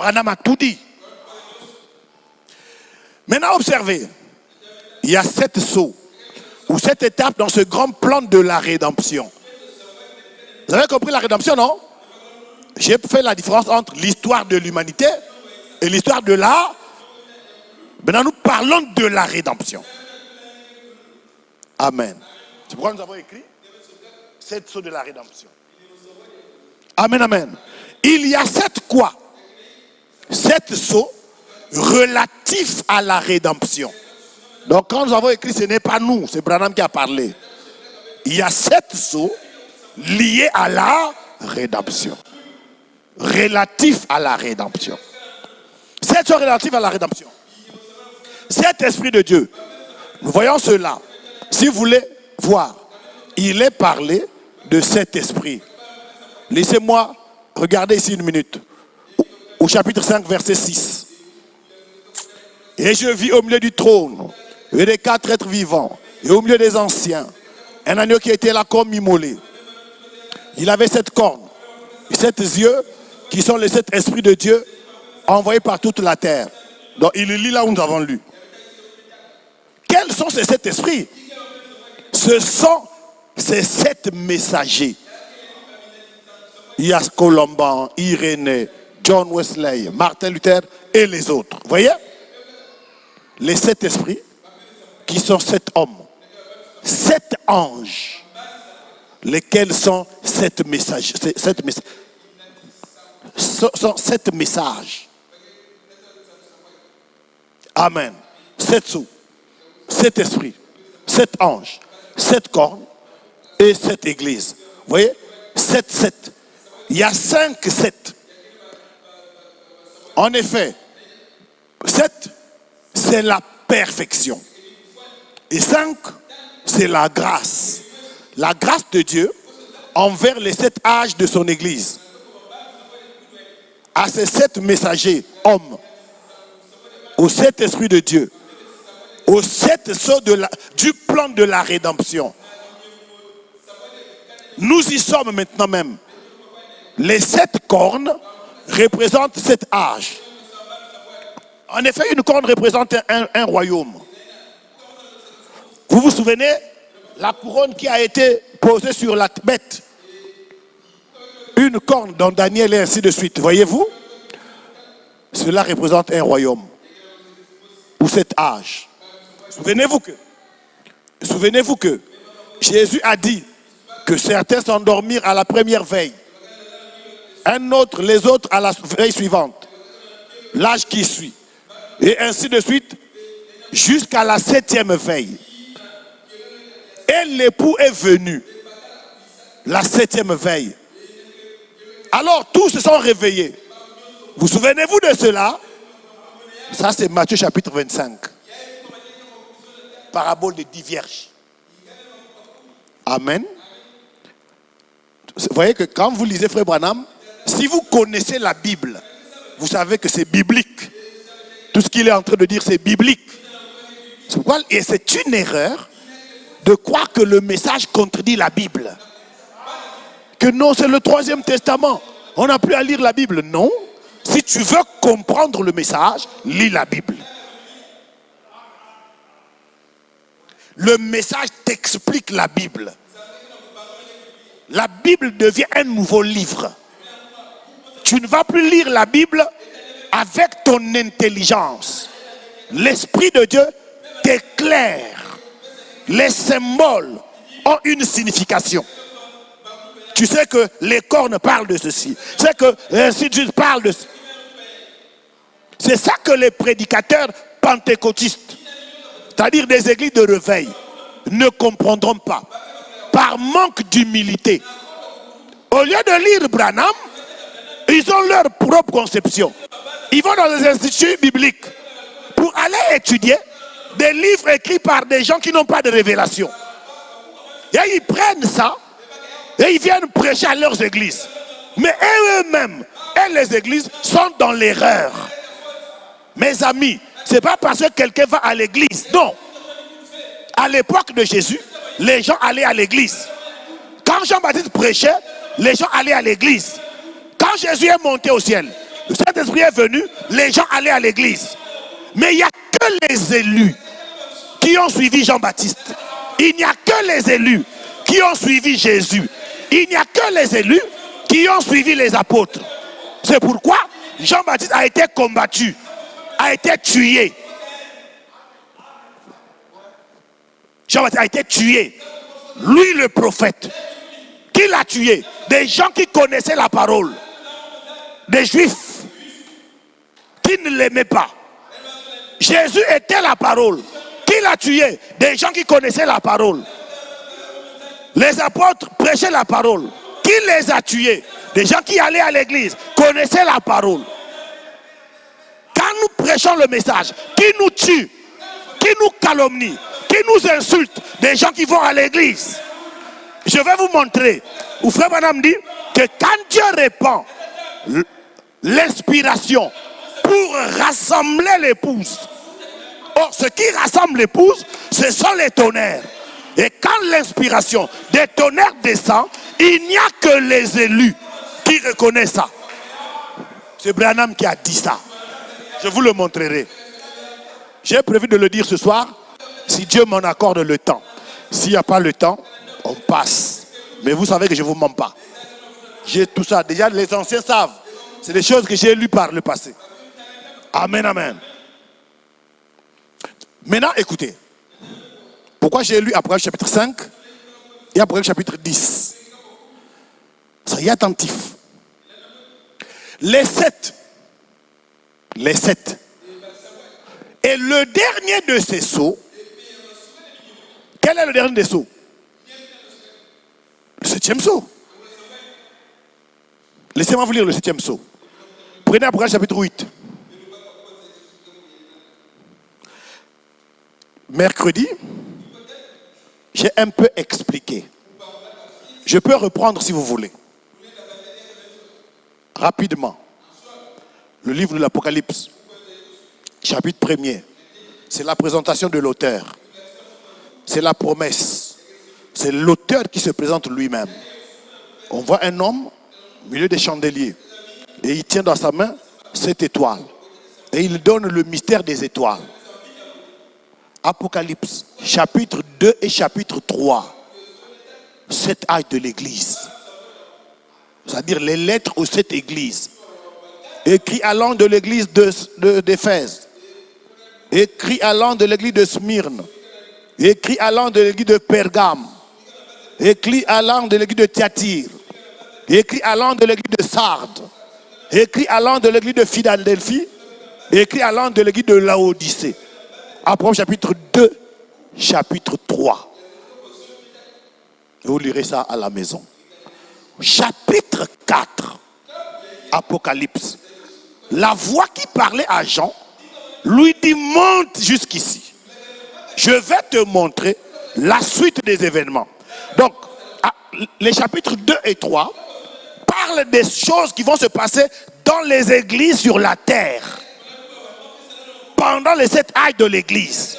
Branham a tout dit. Maintenant, observez. Il y a 7 sauts, ou 7 étapes dans ce grand plan de la rédemption. Vous avez compris la rédemption, non? J'ai fait la différence entre l'histoire de l'humanité et l'histoire de la... Maintenant, nous parlons de la rédemption. Amen. C'est pourquoi nous avons écrit 7 sauts de la rédemption. Amen, amen. Il y a 7 quoi? 7 sauts relatifs à la rédemption. Donc quand nous avons écrit, ce n'est pas nous, c'est Branham qui a parlé. Il y a 7 sauts liés à la rédemption. Relatifs à la rédemption. 7 sauts relatifs à la rédemption. Cet esprit de Dieu, nous voyons cela. Si vous voulez voir, il est parlé de cet esprit. Laissez-moi regarder ici une minute. Au chapitre 5, verset 6. Et je vis au milieu du trône, et des 4 êtres vivants, et au milieu des anciens, un agneau qui était là comme immolé. Il avait 7 cornes, et 7 yeux, qui sont les 7 esprits de Dieu, envoyés par toute la terre. Donc il lit là où nous avons lu. Quels sont ces 7 esprits? Ce sont ces 7 messagers. Il y a Colomban, Irénée, John Wesley, Martin Luther et les autres. Vous voyez? Les 7 esprits qui sont 7 hommes, 7 anges, lesquels sont 7 messages, 7 messages. Amen. 7 sous, 7 esprits, 7 anges, 7 cornes et 7 églises. Vous voyez? 7, 7. Il y a 5, 7. En effet, 7, c'est la perfection. Et 5, c'est la grâce. La grâce de Dieu envers les 7 âges de son Église. À ces 7 messagers, hommes, aux 7 esprits de Dieu, aux 7 sceaux du plan de la rédemption. Nous y sommes maintenant même. Les 7 cornes représentent 7 âges. En effet, une corne représente un royaume. Vous vous souvenez, la couronne qui a été posée sur la bête. Une corne dans Daniel et ainsi de suite. Voyez-vous? Cela représente un royaume. Ou 7 âges. Souvenez-vous que Jésus a dit que certains s'endormirent à la première veille. Les autres à la veille suivante. L'âge qui suit. Et ainsi de suite, jusqu'à la 7e veille. Et l'époux est venu. La 7e veille. Alors tous se sont réveillés. Vous souvenez-vous de cela? Ça c'est Matthieu chapitre 25. Parabole des 10 vierges. Amen. Vous voyez que quand vous lisez Frère Branham, si vous connaissez la Bible, vous savez que c'est biblique. Tout ce qu'il est en train de dire, c'est biblique. C'est pourquoi, et c'est une erreur de croire que le message contredit la Bible. Que non, c'est le 3e testament. On n'a plus à lire la Bible. Non. Si tu veux comprendre le message, lis la Bible. Le message t'explique la Bible. La Bible devient un nouveau livre. Tu ne vas plus lire la Bible avec ton intelligence. L'Esprit de Dieu t'éclaire. Les symboles ont une signification. Tu sais que les cornes parlent de ceci. Tu sais que ainsi de suite parle de ceci. C'est ça que les prédicateurs pentecôtistes, c'est-à-dire des églises de réveil, ne comprendront pas. Par manque d'humilité. Au lieu de lire Branham, ils ont leur propre conception. Ils vont dans les instituts bibliques pour aller étudier des livres écrits par des gens qui n'ont pas de révélation. Et ils prennent ça et ils viennent prêcher à leurs églises. Mais eux-mêmes et les églises sont dans l'erreur. Mes amis, ce n'est pas parce que quelqu'un va à l'église. Non. À l'époque de Jésus, les gens allaient à l'église. Quand Jean-Baptiste prêchait, les gens allaient à l'église. Quand Jésus est monté au ciel, Le Saint-Esprit est venu, les gens allaient à l'église. Mais il n'y a que les élus qui ont suivi Jean-Baptiste. Il n'y a que les élus qui ont suivi Jésus. Il n'y a que les élus qui ont suivi les apôtres. C'est pourquoi Jean-Baptiste a été combattu, a été tué. Jean-Baptiste a été tué. Lui, le prophète. Qui l'a tué? Des gens qui connaissaient la parole. Des juifs qui ne l'aimaient pas. Jésus était la parole. Qui l'a tué? Des gens qui connaissaient la parole. Les apôtres prêchaient la parole. Qui les a tués? Des gens qui allaient à l'église, connaissaient la parole. Quand nous prêchons le message, qui nous tue, qui nous calomnie, qui nous insulte, des gens qui vont à l'église. Je vais vous montrer, où frère Madame dit que quand Dieu répand l'inspiration pour rassembler l'épouse, or ce qui rassemble l'épouse, ce sont les tonnerres. Et quand l'inspiration des tonnerres descend, il n'y a que les élus qui reconnaissent ça. C'est Branham qui a dit ça. Je vous le montrerai. J'ai prévu de le dire ce soir, si Dieu m'en accorde le temps. S'il n'y a pas le temps, on passe. Mais vous savez que je ne vous mens pas. J'ai tout ça. Déjà, les anciens savent. C'est des choses que j'ai lues par le passé. Amen, amen. Maintenant, écoutez. Pourquoi j'ai lu Apocalypse chapitre 5 et Apocalypse chapitre 10? Soyez attentifs. Les sept. Et le dernier de ces sceaux, quel est le dernier des sceaux? Le septième sceau. Laissez-moi vous lire le septième sceau. Prenez Apocalypse chapitre 8. Mercredi, j'ai un peu expliqué. Je peux reprendre si vous voulez. Rapidement. Le livre de l'Apocalypse, chapitre 1er. C'est la présentation de l'auteur. C'est la promesse. C'est l'auteur qui se présente lui-même. On voit un homme au milieu des chandeliers. Et il tient dans sa main 7 étoiles. Et il donne le mystère des étoiles. Apocalypse, chapitre 2 et chapitre 3. 7 âges de l'église. C'est-à-dire les lettres aux 7 églises. Écrit à l'ange de l'église d'Éphèse. Écrit à l'ange de l'église de Smyrne. Écrit à l'ange de l'église de Pergame. Écrit à l'ange de l'église de Thyatire. Écrit à l'ange de l'église de Sardes. Écrit à l'ange de l'église de Philadelphie. Écrit à l'ange de l'église de Laodicée. Apocalypse chapitre 2, chapitre 3. Vous lirez ça à la maison. Chapitre 4. Apocalypse. La voix qui parlait à Jean lui dit: monte jusqu'ici. Je vais te montrer la suite des événements. Donc, les chapitres 2 et 3 parlent des choses qui vont se passer dans les églises sur la terre. Pendant les 7 âges de l'église.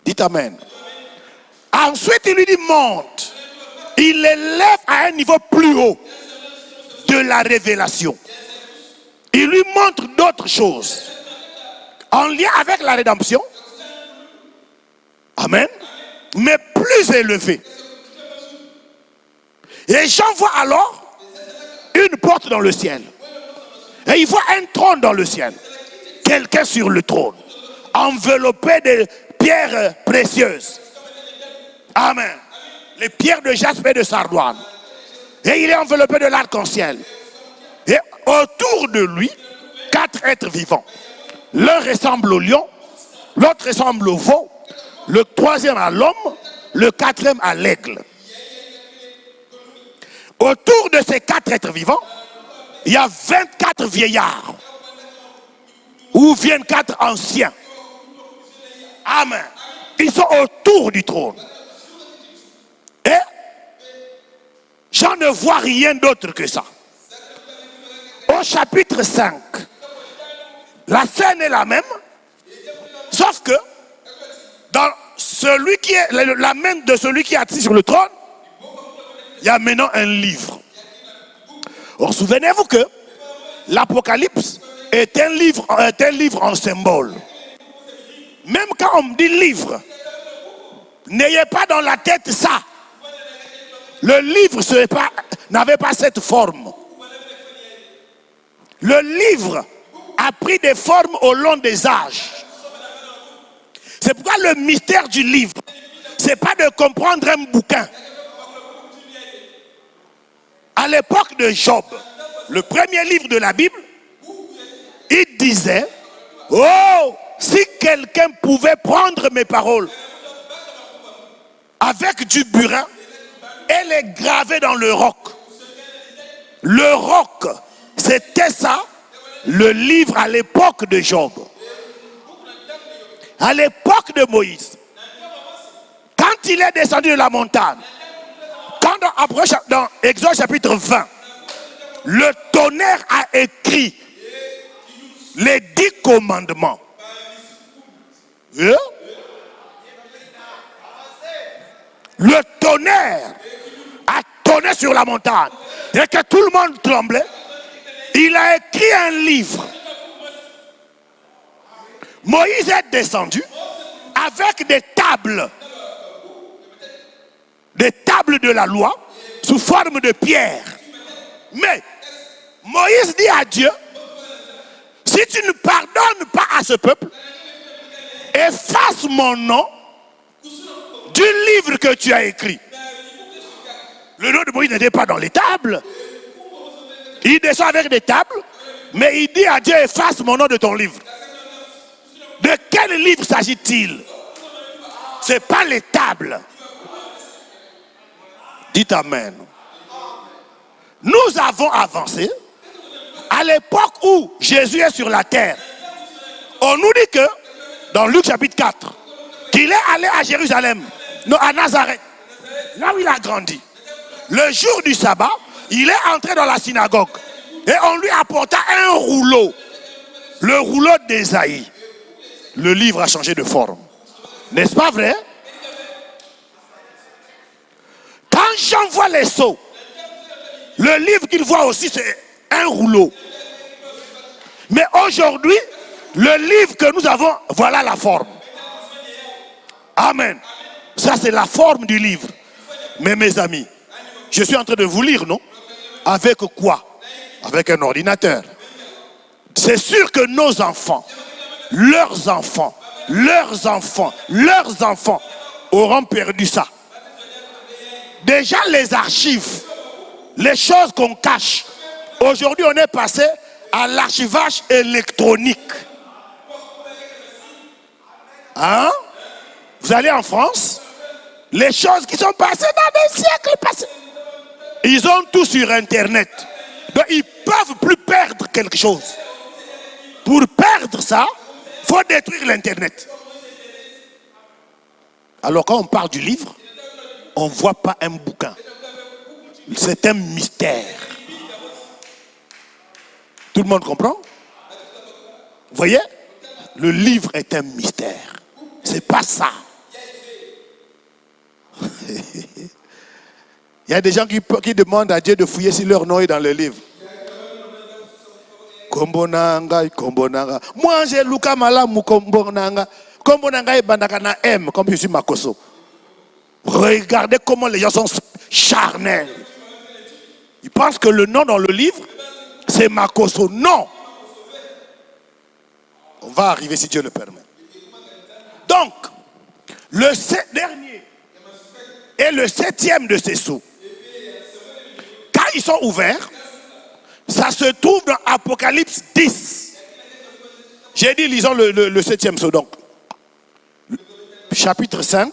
Dites amen. Ensuite, il lui dit: monte. Il l'élève à un niveau plus haut de la révélation. Il lui montre d'autres choses en lien avec la rédemption. Amen. Mais plus élevé. Et Jean voit alors une porte dans le ciel. Et il voit un trône dans le ciel. Quelqu'un sur le trône. Enveloppé de pierres précieuses. Amen. Les pierres de jaspe et de sardoine. Et il est enveloppé de l'arc-en-ciel. Et autour de lui, 4 êtres vivants. L'un ressemble au lion, l'autre ressemble au veau, le troisième à l'homme, le quatrième à l'aigle. Autour de ces 4 êtres vivants, il y a 24 vieillards. Ou 24 anciens. Amen. Ils sont autour du trône. Et Jean ne voit rien d'autre que ça. Au chapitre 5, la scène est la même, sauf que dans celui qui est la main de celui qui est assis sur le trône, il y a maintenant un livre. Or, souvenez-vous que l'Apocalypse est un livre en symbole. Même quand on dit livre, n'ayez pas dans la tête ça. Le livre n'avait pas cette forme. Le livre a pris des formes au long des âges. C'est pourquoi le mystère du livre, ce n'est pas de comprendre un bouquin. À l'époque de Job, le premier livre de la Bible, il disait, oh, si quelqu'un pouvait prendre mes paroles avec du burin et les graver dans le roc. Le roc, c'était ça, le livre à l'époque de Job. À l'époque de Moïse, quand il est descendu de la montagne, quand dans Exode chapitre 20, le tonnerre a écrit les 10 commandements. Le tonnerre a tonné sur la montagne et que tout le monde tremblait. Il a écrit un livre. Moïse est descendu avec des tables de la loi sous forme de pierre. Mais Moïse dit à Dieu, si tu ne pardonnes pas à ce peuple, efface mon nom du livre que tu as écrit. Le nom de Moïse n'était pas dans les tables. Il descend avec des tables, mais il dit à Dieu, efface mon nom de ton livre. De quel livre s'agit-il? Ce n'est pas les tables. Dites Amen. Nous avons avancé à l'époque où Jésus est sur la terre. On nous dit que, dans Luc chapitre 4, qu'il est allé à Jérusalem, non, à Nazareth, là où il a grandi. Le jour du sabbat, il est entré dans la synagogue et on lui apporta un rouleau, le rouleau d'Ésaïe. Le livre a changé de forme. N'est-ce pas vrai? Quand Jean voit les sceaux, le livre qu'il voit aussi, c'est un rouleau. Mais aujourd'hui, le livre que nous avons, voilà la forme. Amen. Ça, c'est la forme du livre. Mais mes amis, je suis en train de vous lire, non? Avec quoi? Avec un ordinateur. C'est sûr que nos enfants, leurs enfants auront perdu ça. Déjà les archives, les choses qu'on cache. Aujourd'hui, on est passé à l'archivage électronique. Hein? Vous allez en France, les choses qui sont passées dans des siècles passés, ils ont tout sur Internet. Donc ils ne peuvent plus perdre quelque chose. Pour perdre ça, il faut détruire l'Internet. Alors quand on parle du livre, on ne voit pas un bouquin. C'est un mystère. Tout le monde comprend? Vous voyez? Le livre est un mystère. C'est pas ça. Il y a des gens qui demandent à Dieu de fouiller si leur nom est dans le livre. Moi j'ai Luka Malamu Kombonanga. Kombonanga et Bandakana M, comme je suis Makoso. Regardez comment les gens sont charnels. Ils pensent que le nom dans le livre, c'est Makoso. Non. On va arriver si Dieu le permet. Donc, le dernier et le 7e de ces sceaux, quand ils sont ouverts, ça se trouve dans Apocalypse 10. J'ai dit, lisons le 7e sceau. Donc, chapitre 5,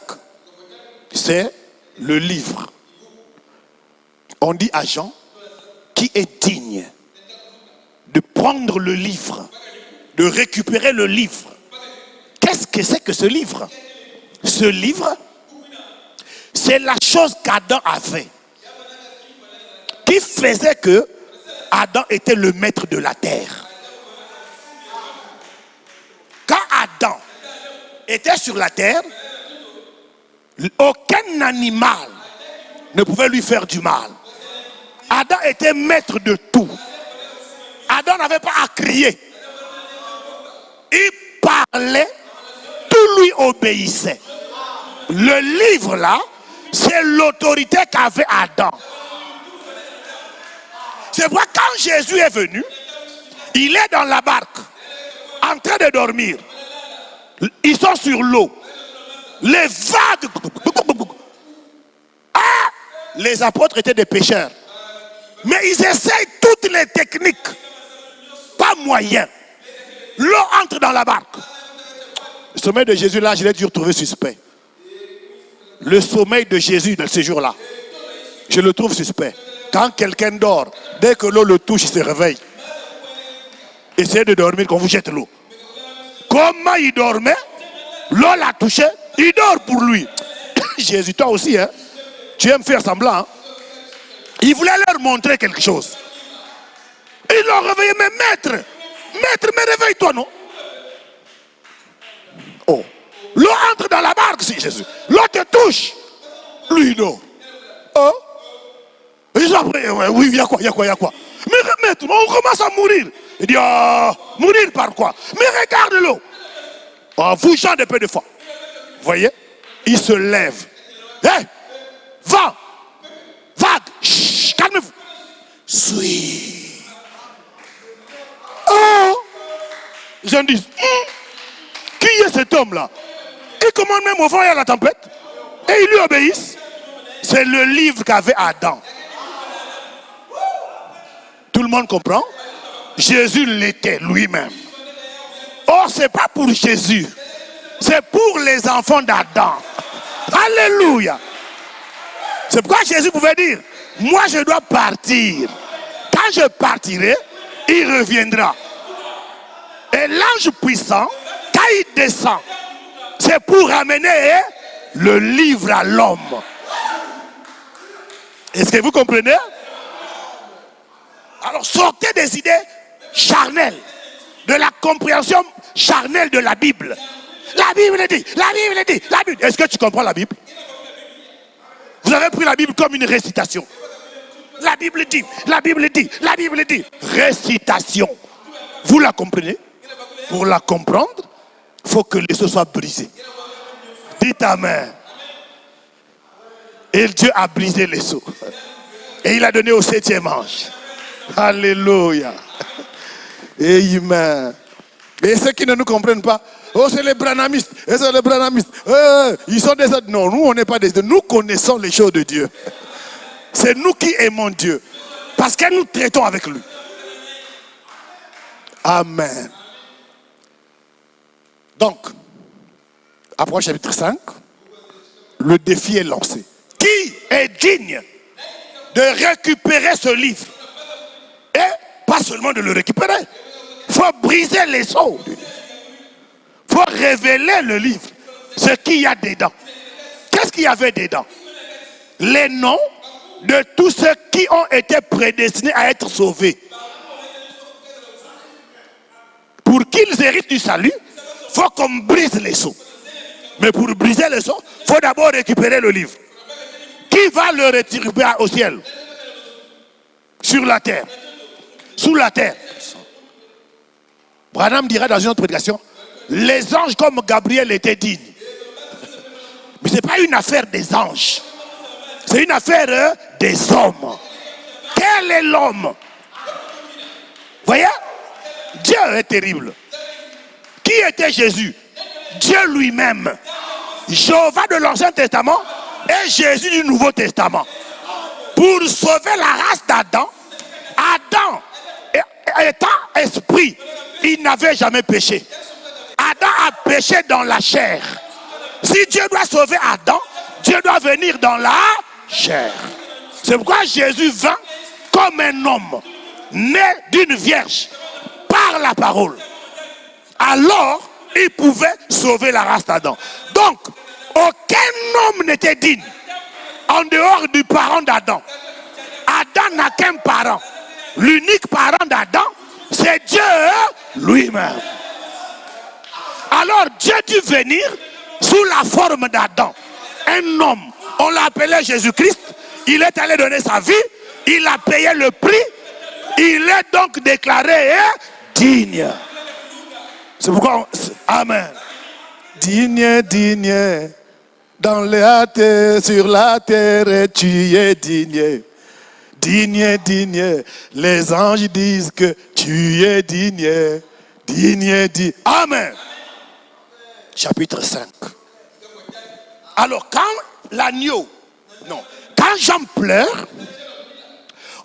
c'est le livre. On dit à Jean qui est digne de prendre le livre, de récupérer le livre. Qu'est-ce que c'est que ce livre? Ce livre, c'est la chose qu'Adam avait, qui faisait que Adam était le maître de la terre. Quand Adam était sur la terre, aucun animal ne pouvait lui faire du mal. Adam était maître de tout. Adam n'avait pas à crier. Il parlait, tout lui obéissait. Le livre là, c'est l'autorité qu'avait Adam. C'est pourquoi quand Jésus est venu, il est dans la barque, en train de dormir. Ils sont sur l'eau. Les vagues. Ah, les apôtres étaient des pêcheurs. Mais ils essayent toutes les techniques. Pas moyen. L'eau entre dans la barque. Le sommeil de Jésus là, je l'ai toujours trouvé suspect. Le sommeil de Jésus de ce jour-là, je le trouve suspect. Quand quelqu'un dort, dès que l'eau le touche, il se réveille. Essayez de dormir quand vous jette l'eau. Comment il dormait? L'eau l'a touché, il dort pour lui. Jésus, toi aussi, hein? Tu aimes faire semblant. Hein? Il voulait leur montrer quelque chose. Ils l'ont réveillé, mais maître, mais réveille-toi, non? Oh, l'eau entre dans la barque, si Jésus. L'eau te touche. Lui, il dort. Oh? Ils ont appris, oui, il y a quoi? Mais maître, on commence à mourir. Il dit, oh, mourir par quoi? Mais regarde l'eau. En bougeant de peu de fois. Vous voyez? Il se lève. Hé! Hey, vent! Vague! Chut, calmez-vous. Suis. Oh! J'en dis, qui est cet homme-là? Il commande même au vent et à la tempête. Et ils lui obéissent. C'est le livre qu'avait Adam. Tout le monde comprend? Jésus l'était lui-même. Or, ce n'est pas pour Jésus. C'est pour les enfants d'Adam. Alléluia. C'est pourquoi Jésus pouvait dire, moi je dois partir. Quand je partirai, il reviendra. Et l'ange puissant, quand il descend, c'est pour amener le livre à l'homme. Est-ce que vous comprenez? Alors sortez des idées charnelles, de la compréhension charnelle de la Bible. La Bible dit, la Bible dit, la Bible. Est-ce que tu comprends la Bible? Vous avez pris la Bible comme une récitation. La Bible dit, la Bible dit, la Bible dit. Récitation. Vous la comprenez? Pour la comprendre, il faut que les os soient brisés. Dites amen. Et Dieu a brisé les os. Et il a donné au 7e ange. Alléluia. Amen. Et ceux qui ne nous comprennent pas, oh c'est les branhamistes, et c'est les branhamistes, ils sont des autres. Non, nous on n'est pas des autres. Nous connaissons les choses de Dieu. C'est nous qui aimons Dieu. Parce que nous traitons avec lui. Amen. Donc, Apôtre chapitre 5, le défi est lancé. Qui est digne de récupérer ce livre? Et pas seulement de le récupérer. Il faut briser les os. Il faut révéler le livre. Ce qu'il y a dedans. Qu'est-ce qu'il y avait dedans? Les noms de tous ceux qui ont été prédestinés à être sauvés. Pour qu'ils héritent du salut, il faut qu'on brise les os. Mais pour briser les os, il faut d'abord récupérer le livre. Qui va le récupérer au ciel? Sur la terre. Sous la terre. Branham dira dans une autre prédication, les anges comme Gabriel étaient dignes. Mais ce n'est pas une affaire des anges. C'est une affaire des hommes. Quel est l'homme? Voyez? Dieu est terrible. Qui était Jésus? Dieu lui-même. Jéhovah de l'Ancien Testament et Jésus du Nouveau Testament. Pour sauver la race d'Adam, Adam étant esprit, il n'avait jamais péché. Adam a péché dans la chair. Si Dieu doit sauver Adam, Dieu doit venir dans la chair. C'est pourquoi Jésus vint comme un homme, né d'une vierge, par la parole. Alors, il pouvait sauver la race d'Adam. Donc, aucun homme n'était digne en dehors du parent d'Adam. Adam n'a qu'un parent. L'unique parent d'Adam, c'est Dieu lui-même. Alors Dieu dut venir sous la forme d'Adam. Un homme, on l'appelait Jésus-Christ. Il est allé donner sa vie Il a payé le prix. Il est donc déclaré digne. C'est pourquoi, amen. Digne, digne. Dans la terre, sur la terre, tu es digne. Digne, digne. Les anges disent que tu es digne. Digne, digne. Amen. Chapitre 5. Alors, quand l'agneau, quand Jean pleure,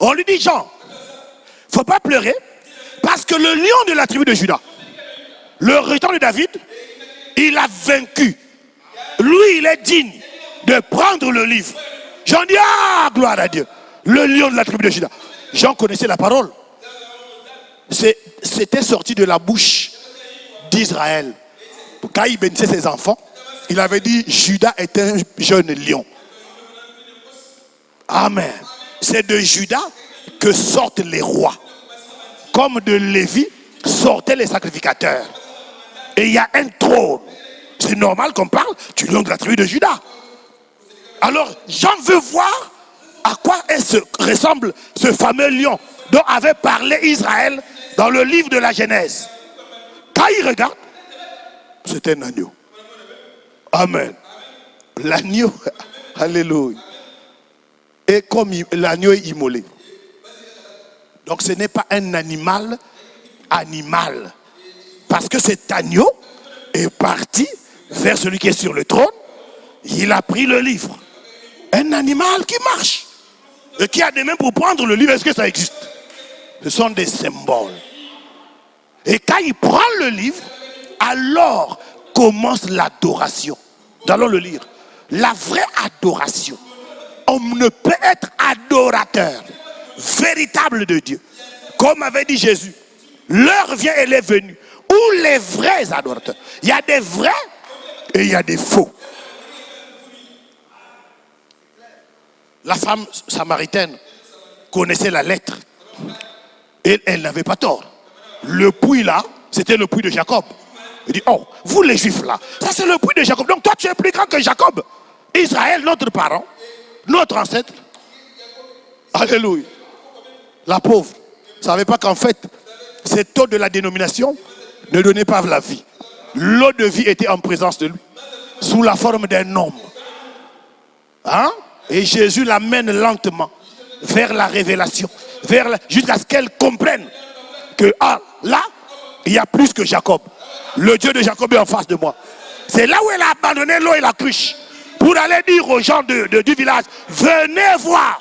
on lui dit, Jean, il ne faut pas pleurer, parce que le lion de la tribu de Juda, le rejeton de David, il a vaincu. Lui, il est digne de prendre le livre. Jean dit, ah, gloire à Dieu. Le lion de la tribu de Juda. Jean connaissait la parole. C'était sorti de la bouche d'Israël. Quand il bénissait ses enfants, il avait dit, Juda est un jeune lion. Amen. C'est de Juda que sortent les rois. Comme de Lévi sortaient les sacrificateurs. Et il y a un trône. C'est normal qu'on parle du lion de la tribu de Juda. Alors, Jean veut voir à quoi ressemble ce fameux lion dont avait parlé Israël dans le livre de la Genèse. Quand il regarde, c'est un agneau. Amen. L'agneau, alléluia. Et comme l'agneau est immolé. Donc ce n'est pas un animal. Parce que cet agneau est parti vers celui qui est sur le trône. Il a pris le livre. Un animal qui marche. Et qui a des mains pour prendre le livre. Est-ce que ça existe? Ce sont des symboles. Et quand il prend le livre, alors commence l'adoration. Nous allons le lire. La vraie adoration. On ne peut être adorateur véritable de Dieu. Comme avait dit Jésus, l'heure vient, elle est venue. Où les vrais adorateurs. Il y a des vrais et il y a des faux. La femme samaritaine connaissait la lettre. Et elle n'avait pas tort. Le puits là, c'était le puits de Jacob. Il dit, oh, vous les juifs là, ça c'est le puits de Jacob. Donc toi tu es plus grand que Jacob. Israël, notre parent, notre ancêtre. Alléluia. La pauvre ne savait pas qu'en fait, cette eau de la dénomination ne donnait pas la vie. L'eau de vie était en présence de lui, sous la forme d'un homme. Hein? Et Jésus l'amène lentement vers la révélation, jusqu'à ce qu'elle comprenne que là, il y a plus que Jacob. Le Dieu de Jacob est en face de moi. C'est là où elle a abandonné l'eau et la cruche pour aller dire aux gens du village, venez voir.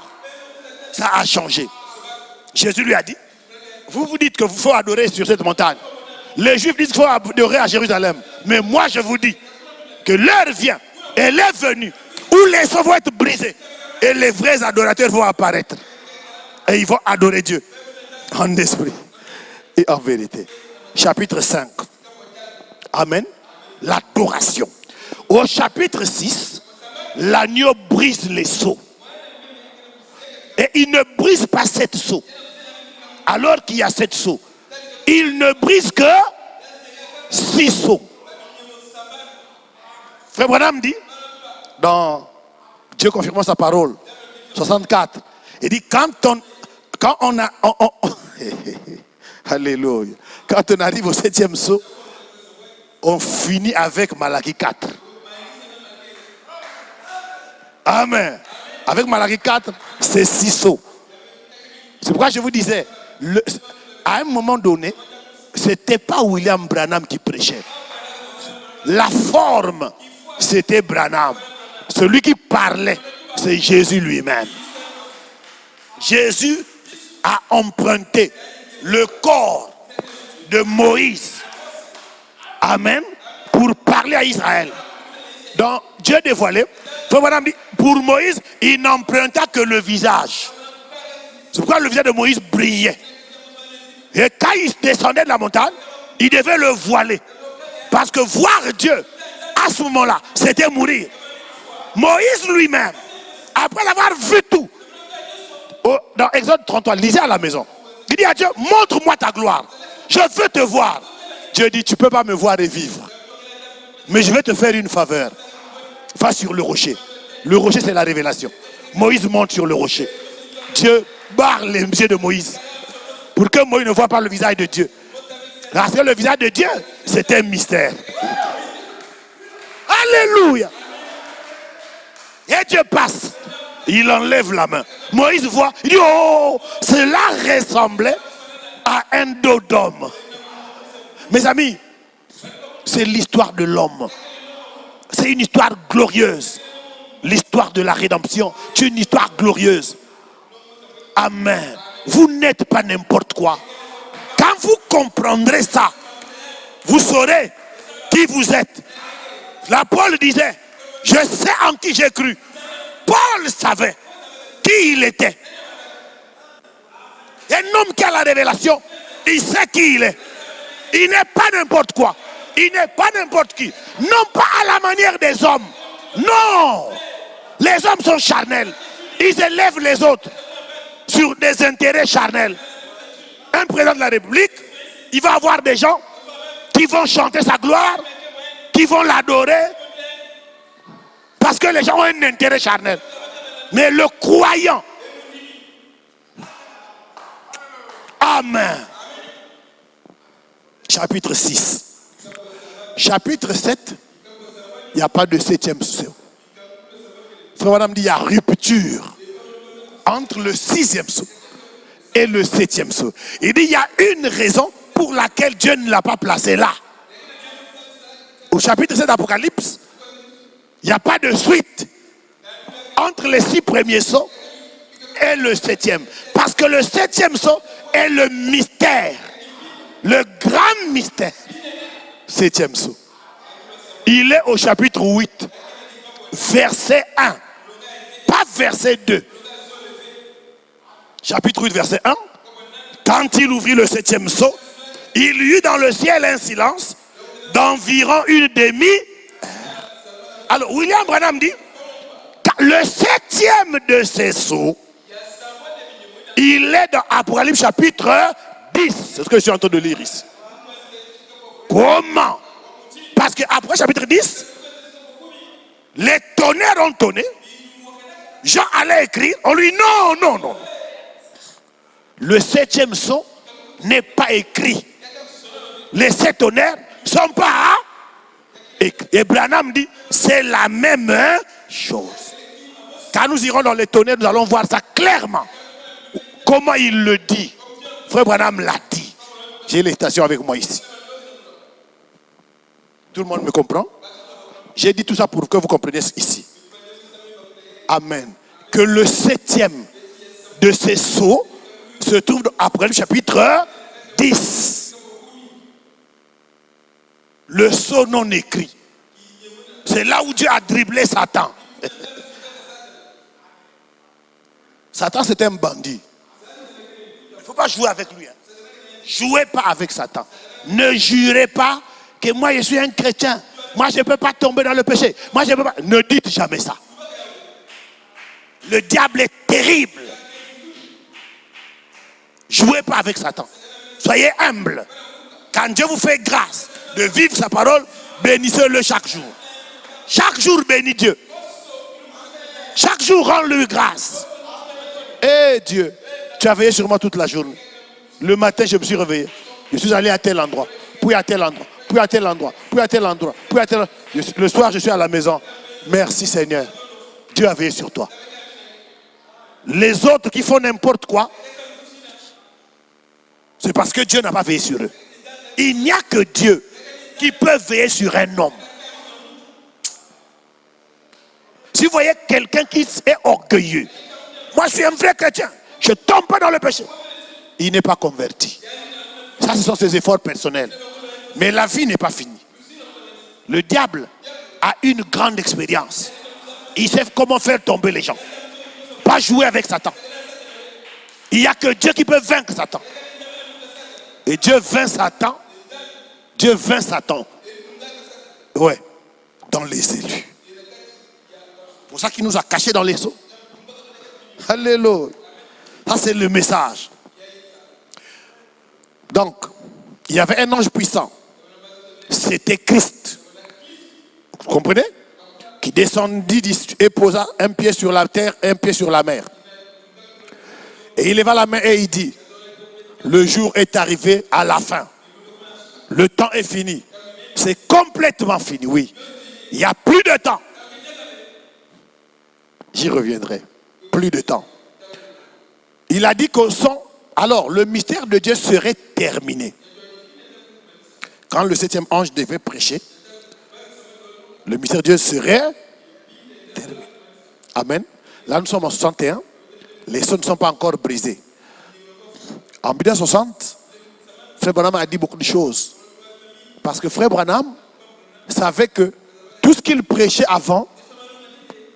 Ça a changé. Jésus lui a dit, vous dites qu'il faut adorer sur cette montagne. Les Juifs disent qu'il faut adorer à Jérusalem. Mais moi je vous dis que l'heure vient, elle est venue, où les sceaux vont être brisés. Et les vrais adorateurs vont apparaître. Et ils vont adorer Dieu en esprit et en vérité. Chapitre 5. Amen. L'adoration. Au chapitre 6, l'agneau brise les sceaux. Et il ne brise pas 7 sceaux. Alors qu'il y a 7 sceaux. Il ne brise que 6 sceaux. Frère Branham dit, dans Dieu confirmant sa parole, 64, il dit, quand on a... Alléluia. Quand on arrive au 7e sceau, on finit avec Malachie 4. Amen. Avec Malachie 4, c'est 6 sceaux. C'est pourquoi je vous disais, à un moment donné, ce n'était pas William Branham qui prêchait. La forme, c'était Branham. Celui qui parlait, c'est Jésus lui-même. Jésus a emprunté le corps de Moïse. Amen. Pour parler à Israël. Donc Dieu dévoilé. Pour Moïse, il n'emprunta que le visage. C'est pourquoi le visage de Moïse brillait. Et quand il descendait de la montagne, il devait le voiler. Parce que voir Dieu, à ce moment-là, c'était mourir. Moïse lui-même, après avoir vu tout, dans Exode 33, lisez à la maison. Il dit à Dieu, montre-moi ta gloire. Je veux te voir. Dieu dit, tu ne peux pas me voir et vivre. Mais je vais te faire une faveur. Va sur le rocher. Le rocher, c'est la révélation. Moïse monte sur le rocher. Dieu barre les yeux de Moïse. Pour que Moïse ne voit pas le visage de Dieu. Parce que le visage de Dieu, c'est un mystère. Alléluia. Et Dieu passe. Il enlève la main. Moïse voit. Il dit, oh, cela ressemblait à un dos d'homme. Mes amis, c'est l'histoire de l'homme. C'est une histoire glorieuse. L'histoire de la rédemption, c'est une histoire glorieuse. Amen. Vous n'êtes pas n'importe quoi. Quand vous comprendrez ça, vous saurez qui vous êtes. Là, Paul disait, je sais en qui j'ai cru. Paul savait qui il était. Un homme qui a la révélation, il sait qui il est. Il n'est pas n'importe quoi. Il n'est pas n'importe qui. Non pas à la manière des hommes. Non. Les hommes sont charnels. Ils élèvent les autres sur des intérêts charnels. Un président de la République, il va avoir des gens qui vont chanter sa gloire, qui vont l'adorer, parce que les gens ont un intérêt charnel. Mais le croyant, amen. Chapitre 6. Chapitre 7, il n'y a pas de 7e saut. Frère Madame dit, il y a rupture entre le 6e saut et le 7e saut. Il dit, il y a une raison pour laquelle Dieu ne l'a pas placé là. Au chapitre 7 d'Apocalypse, il n'y a pas de suite entre les 6 premiers sauts et le 7e. Parce que le 7e saut est le mystère. Le grand mystère. 7e saut. Il est au chapitre 8, verset 1. Pas verset 2. Chapitre 8, verset 1. Quand il ouvrit le 7e saut, il y eut dans le ciel un silence d'environ une demi-heure. Alors, William Branham dit, le 7e de ces sauts, il est dans Apocalypse chapitre 10. C'est ce que je suis en train de lire ici. Comment? Parce qu'après chapitre 10, les tonnerres ont tonné. Jean allait écrire. On lui dit non. Le 7e saut n'est pas écrit. Les 7 tonnerres ne sont pas écrits. Et Branham dit, c'est la même chose. Quand nous irons dans les tonnerres, nous allons voir ça clairement. Comment il le dit. Frère Branham l'a dit. J'ai les stations avec moi ici. Tout le monde me comprend? J'ai dit tout ça pour que vous compreniez ici. Amen. Que le 7e de ces sceaux se trouve après le chapitre 10. Le sceau non écrit. C'est là où Dieu a dribblé Satan. Satan, c'est un bandit. Il ne faut pas jouer avec lui. Jouez pas avec Satan. Ne jurez pas que moi je suis un chrétien. Moi je ne peux pas tomber dans le péché. Moi je peux pas. Ne dites jamais ça. Le diable est terrible. Jouez pas avec Satan. Soyez humble. Quand Dieu vous fait grâce de vivre sa parole, bénissez-le chaque jour. Chaque jour bénis Dieu. Chaque jour rends-lui grâce. Eh Dieu, tu as veillé sur moi toute la journée. Le matin je me suis réveillé. Je suis allé à tel endroit, puis à tel endroit, puis à tel endroit, puis à tel endroit, puis à tel endroit. Le soir je suis à la maison. Merci Seigneur. Dieu a veillé sur toi. Les autres qui font n'importe quoi, c'est parce que Dieu n'a pas veillé sur eux. Il n'y a que Dieu qui peut veiller sur un homme. Si vous voyez quelqu'un qui est orgueilleux, moi je suis un vrai chrétien, je ne tombe pas dans le péché, il n'est pas converti. Ça, ce sont ses efforts personnels. Mais la vie n'est pas finie. Le diable a une grande expérience. Il sait comment faire tomber les gens. Pas jouer avec Satan. Il n'y a que Dieu qui peut vaincre Satan. Et Dieu vainc Satan. Dieu vainc Satan. Ouais. Dans les élus. C'est pour ça qu'il nous a cachés dans les seaux. Alléluia. Ça c'est le message. Donc, il y avait un ange puissant. C'était Christ. Vous comprenez? Qui descendit et posa un pied sur la terre, un pied sur la mer. Et il leva la main et il dit, le jour est arrivé à la fin. Le temps est fini. C'est complètement fini, oui. Il n'y a plus de temps. J'y reviendrai. Plus de temps. Il a dit qu'au son, alors le mystère de Dieu serait terminé. Quand le 7e ange devait prêcher, le mystère de Dieu serait terminé. Amen. Là, nous sommes en 61. Les sons ne sont pas encore brisés. En 1960, Frère Branham a dit beaucoup de choses. Parce que Frère Branham savait que tout ce qu'il prêchait avant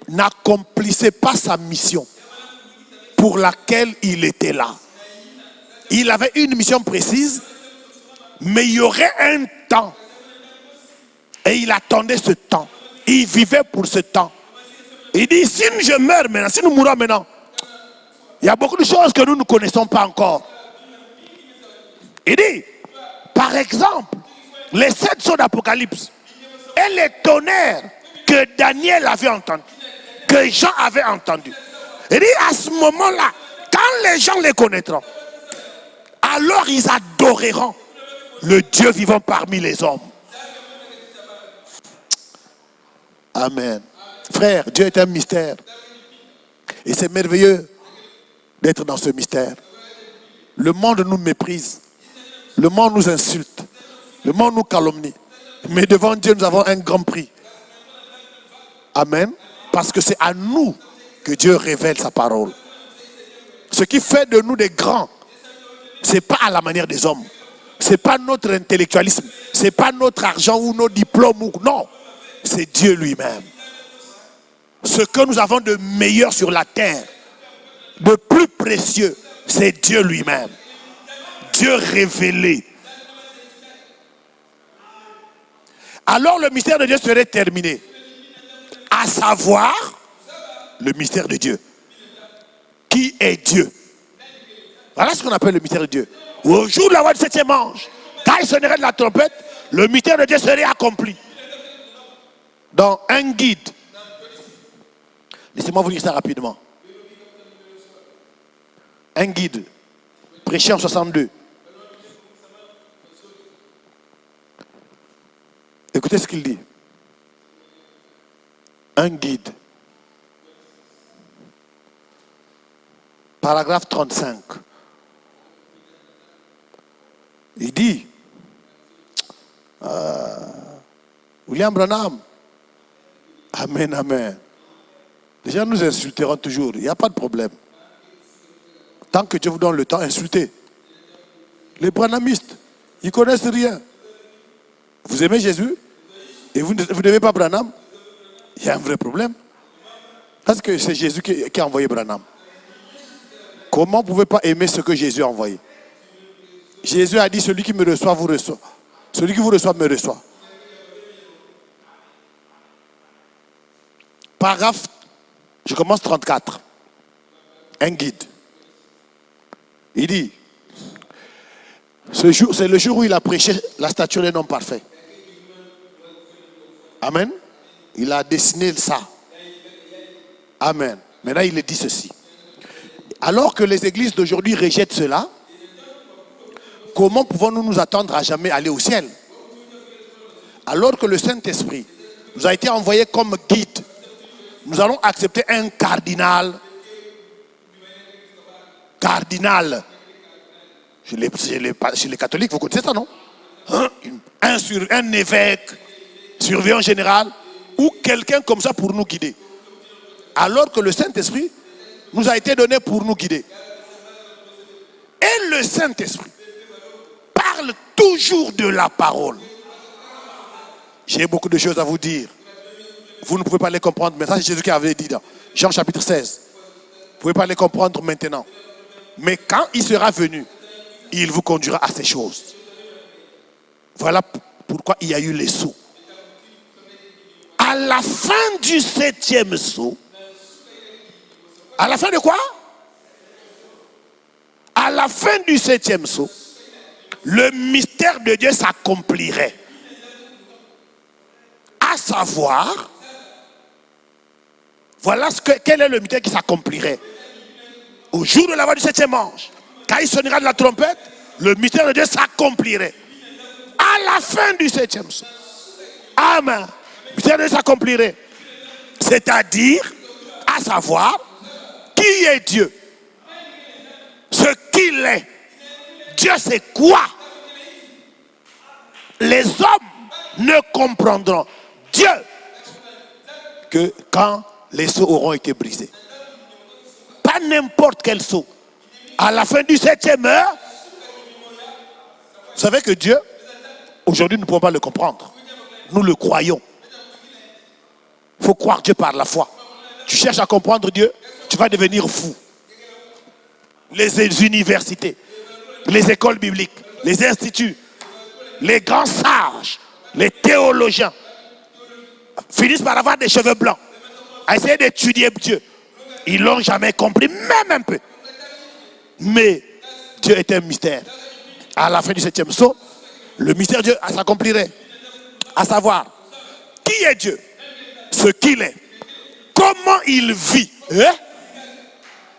n'accomplissait pas sa mission pour laquelle il était là. Il avait une mission précise, mais il y aurait un temps. Et il attendait ce temps. Il vivait pour ce temps. Il dit, si je meurs maintenant, si nous mourons maintenant, il y a beaucoup de choses que nous ne connaissons pas encore. Il dit, par exemple, les 7 sceaux d'Apocalypse et les tonnerres que Daniel avait entendus, que Jean avait entendus. Il dit, à ce moment-là, quand les gens les connaîtront, alors ils adoreront le Dieu vivant parmi les hommes. Amen. Frère, Dieu est un mystère. Et c'est merveilleux d'être dans ce mystère. Le monde nous méprise. Le monde nous insulte. Le monde nous calomnie. Mais devant Dieu, nous avons un grand prix. Amen. Parce que c'est à nous que Dieu révèle sa parole. Ce qui fait de nous des grands, ce n'est pas à la manière des hommes. Ce n'est pas notre intellectualisme. Ce n'est pas notre argent ou nos diplômes. Non. C'est Dieu lui-même. Ce que nous avons de meilleur sur la terre, de plus précieux, c'est Dieu lui-même. Dieu révélé. Alors le mystère de Dieu serait terminé. À savoir, le mystère de Dieu. Qui est Dieu? Voilà ce qu'on appelle le mystère de Dieu. Au jour de la voix du 7e ange, quand il sonnerait de la trompette, le mystère de Dieu serait accompli. Dans un guide. Laissez-moi vous lire ça rapidement. Un guide. Prêché en 62. Écoutez ce qu'il dit. Un guide. Paragraphe 35. Il dit, William Branham, amen, amen. Les gens nous insulteront toujours, il n'y a pas de problème. Tant que Dieu vous donne le temps, insultez. Les branhamistes, ils ne connaissent rien. Vous aimez Jésus et vous n'aimez pas Branham, il y a un vrai problème. Parce que c'est Jésus qui a envoyé Branham. Comment vous ne pouvez pas aimer ce que Jésus a envoyé? Jésus a dit, celui qui me reçoit, vous reçoit. Celui qui vous reçoit, me reçoit. Paragraphe, je commence 34. Un guide. Il dit, c'est le jour où il a prêché la stature d'un homme parfait. Amen. Il a dessiné ça. Amen. Maintenant, il dit ceci. Alors que les églises d'aujourd'hui rejettent cela, comment pouvons-nous nous attendre à jamais aller au ciel? Alors que le Saint-Esprit nous a été envoyé comme guide, nous allons accepter un cardinal. Cardinal. Chez les catholiques, vous connaissez ça, non? Un évêque, surveillant général, ou quelqu'un comme ça pour nous guider. Alors que le Saint-Esprit nous a été donné pour nous guider. Et le Saint-Esprit parle toujours de la parole. J'ai beaucoup de choses à vous dire. Vous ne pouvez pas les comprendre, mais ça c'est Jésus qui avait dit dans Jean chapitre 16. Vous ne pouvez pas les comprendre maintenant. Mais quand il sera venu, il vous conduira à ces choses. Voilà pourquoi il y a eu les sceaux. À la fin du 7e sceau, à la fin de quoi? À la fin du 7e sceau, le mystère de Dieu s'accomplirait. À savoir, voilà quel est le mystère qui s'accomplirait. au jour de la voix du 7e ange, quand il sonnera de la trompette, le mystère de Dieu s'accomplirait. À la fin du 7e jour. Amen. Le mystère de Dieu s'accomplirait. C'est-à-dire, à savoir, qui est Dieu? Ce qu'il est. Dieu c'est quoi? Les hommes ne comprendront Dieu que quand les sceaux auront été brisés. Pas n'importe quel sceau. À la fin du 7e heure, vous savez que Dieu, aujourd'hui nous ne pouvons pas le comprendre. Nous le croyons. Il faut croire Dieu par la foi. Tu cherches à comprendre Dieu, tu vas devenir fou. Les universités, les écoles bibliques, les instituts, les grands sages, les théologiens finissent par avoir des cheveux blancs, à essayer d'étudier Dieu. Ils ne l'ont jamais compris, même un peu. Mais Dieu est un mystère. À la fin du 7e sceau, le mystère de Dieu s'accomplirait. À savoir, qui est Dieu? Ce qu'il est. Comment il vit?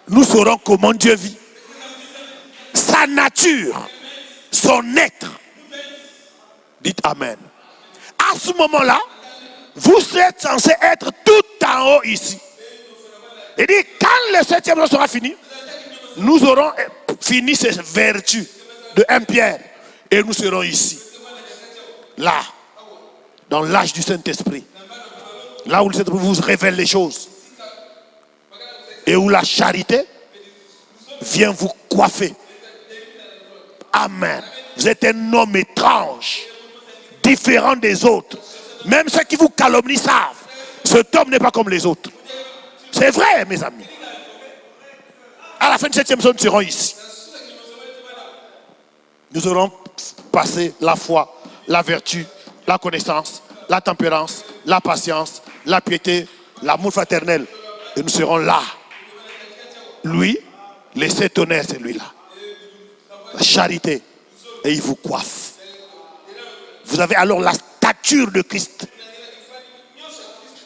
Nous saurons comment Dieu vit. Sa nature, son être. Dites Amen. À ce moment-là, vous êtes censé être tout en haut ici. Et dit, quand le 7e jour sera fini, nous aurons fini ces vertus de 1 Pierre. Et nous serons ici. Là. Dans l'âge du Saint-Esprit. Là où le Saint-Esprit vous révèle les choses. Et où la charité vient vous coiffer. Amen. Vous êtes un homme étrange. Différent des autres. Même ceux qui vous calomnient savent. Cet homme n'est pas comme les autres. C'est vrai, mes amis. À la fin du 7e jour, nous serons ici. Nous aurons passé la foi, la vertu, la connaissance, la tempérance, la patience, la piété, l'amour fraternel. Et nous serons là. Lui, les 7 honneurs, c'est lui là. La charité. Et il vous coiffe. Vous avez alors la stature de Christ.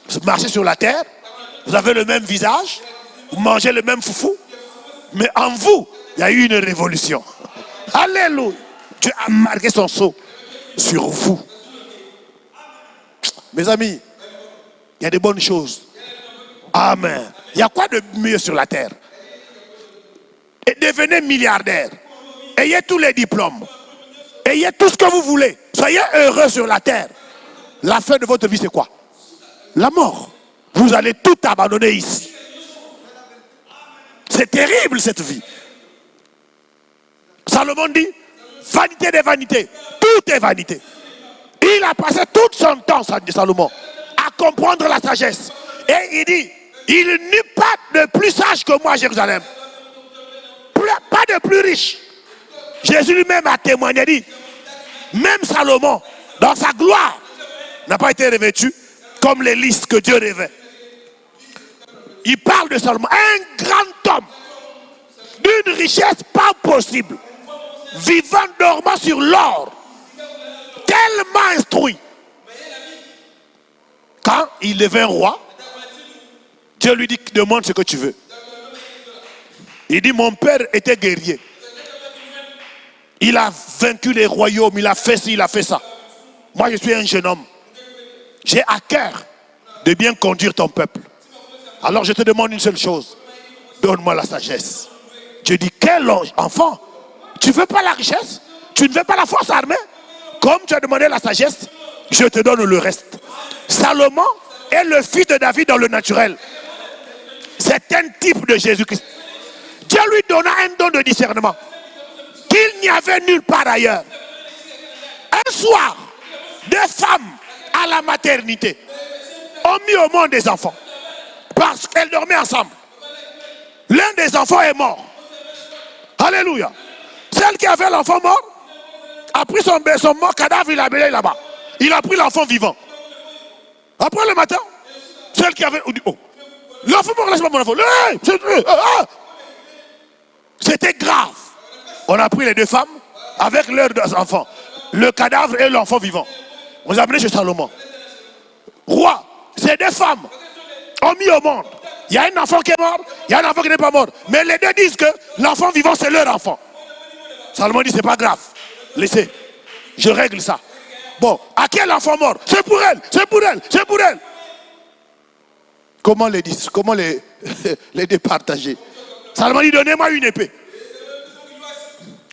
Vous marchez sur la terre. Vous avez le même visage. Vous mangez le même foufou. Mais en vous, il y a eu une révolution. Alléluia. Dieu a marqué son sceau sur vous. Mes amis, il y a des bonnes choses. Amen. Il y a quoi de mieux sur la terre? Et devenez milliardaire. Ayez tous les diplômes. Ayez tout ce que vous voulez. Soyez heureux sur la terre. La fin de votre vie, c'est quoi? La mort. Vous allez tout abandonner ici. C'est terrible cette vie. Salomon dit, vanité des vanités. Tout est vanité. Il a passé tout son temps, Salomon, à comprendre la sagesse. Et il dit, il n'eut pas de plus sage que moi à Jérusalem. Pas de plus riche. Jésus lui-même a témoigné, dit, même Salomon, dans sa gloire, n'a pas été revêtu comme les listes que Dieu rêvait. Il parle de Salomon, un grand homme, d'une richesse pas possible, vivant, dormant sur l'or, tellement instruit. Quand il devint roi, Dieu lui dit, demande ce que tu veux. Il dit, mon père était guerrier. Il a vaincu les royaumes, il a fait ci, il a fait ça. Moi, je suis un jeune homme. J'ai à cœur de bien conduire ton peuple. Alors, je te demande une seule chose. Donne-moi la sagesse. Dieu dit, quel enfant? Tu ne veux pas la richesse? Tu ne veux pas la force armée? Comme tu as demandé la sagesse, je te donne le reste. Salomon est le fils de David dans le naturel. C'est un type de Jésus-Christ. Dieu lui donna un don de discernement qu'il n'y avait nulle part ailleurs. Un soir, 2 femmes à la maternité ont mis au monde des enfants parce qu'elles dormaient ensemble. L'un des enfants est mort. Alléluia. Celle qui avait l'enfant mort a pris son mort cadavre, il l'a amené là-bas. Il a pris l'enfant vivant. Après le matin, celle qui avait... Oh, l'enfant mort, laisse-moi mon enfant. C'était grave. On a pris les 2 femmes avec leurs 2 enfants. Le cadavre et l'enfant vivant. On les a amenés chez Salomon. Roi, ces 2 femmes ont mis au monde Il y a un enfant qui est mort, il y a un enfant qui n'est pas mort. Mais les deux disent que l'enfant vivant, c'est leur enfant. Salomon dit, c'est pas grave. Laissez, je règle ça. Bon, à qui est l'enfant mort? C'est pour elle, c'est pour elle, c'est pour elle. Comment les les départager? Salomon dit, donnez-moi une épée.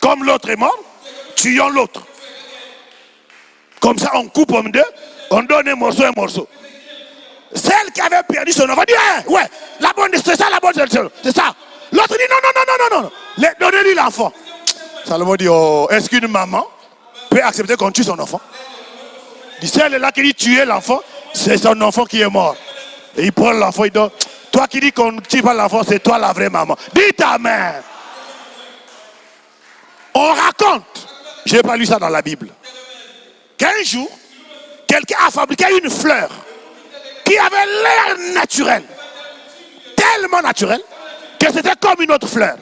Comme l'autre est mort, tuons l'autre. Comme ça, on coupe en deux, on donne un morceau. Celle qui avait perdu son enfant dit, ouais, la bonne, c'est ça la bonne solution, c'est ça. L'autre dit, non. Donnez-lui l'enfant. Salomon dit, oh, est-ce qu'une maman peut accepter qu'on tue son enfant? Il dit, celle-là qui dit tuer l'enfant, c'est son enfant qui est mort. Et il prend l'enfant, il dit, toi qui dis qu'on ne tue pas l'enfant, c'est toi la vraie maman. Dis ta mère. On raconte, je n'ai pas lu ça dans la Bible, qu'un jour, quelqu'un a fabriqué une fleur qui avait l'air naturel, tellement naturel, que c'était comme une autre fleur.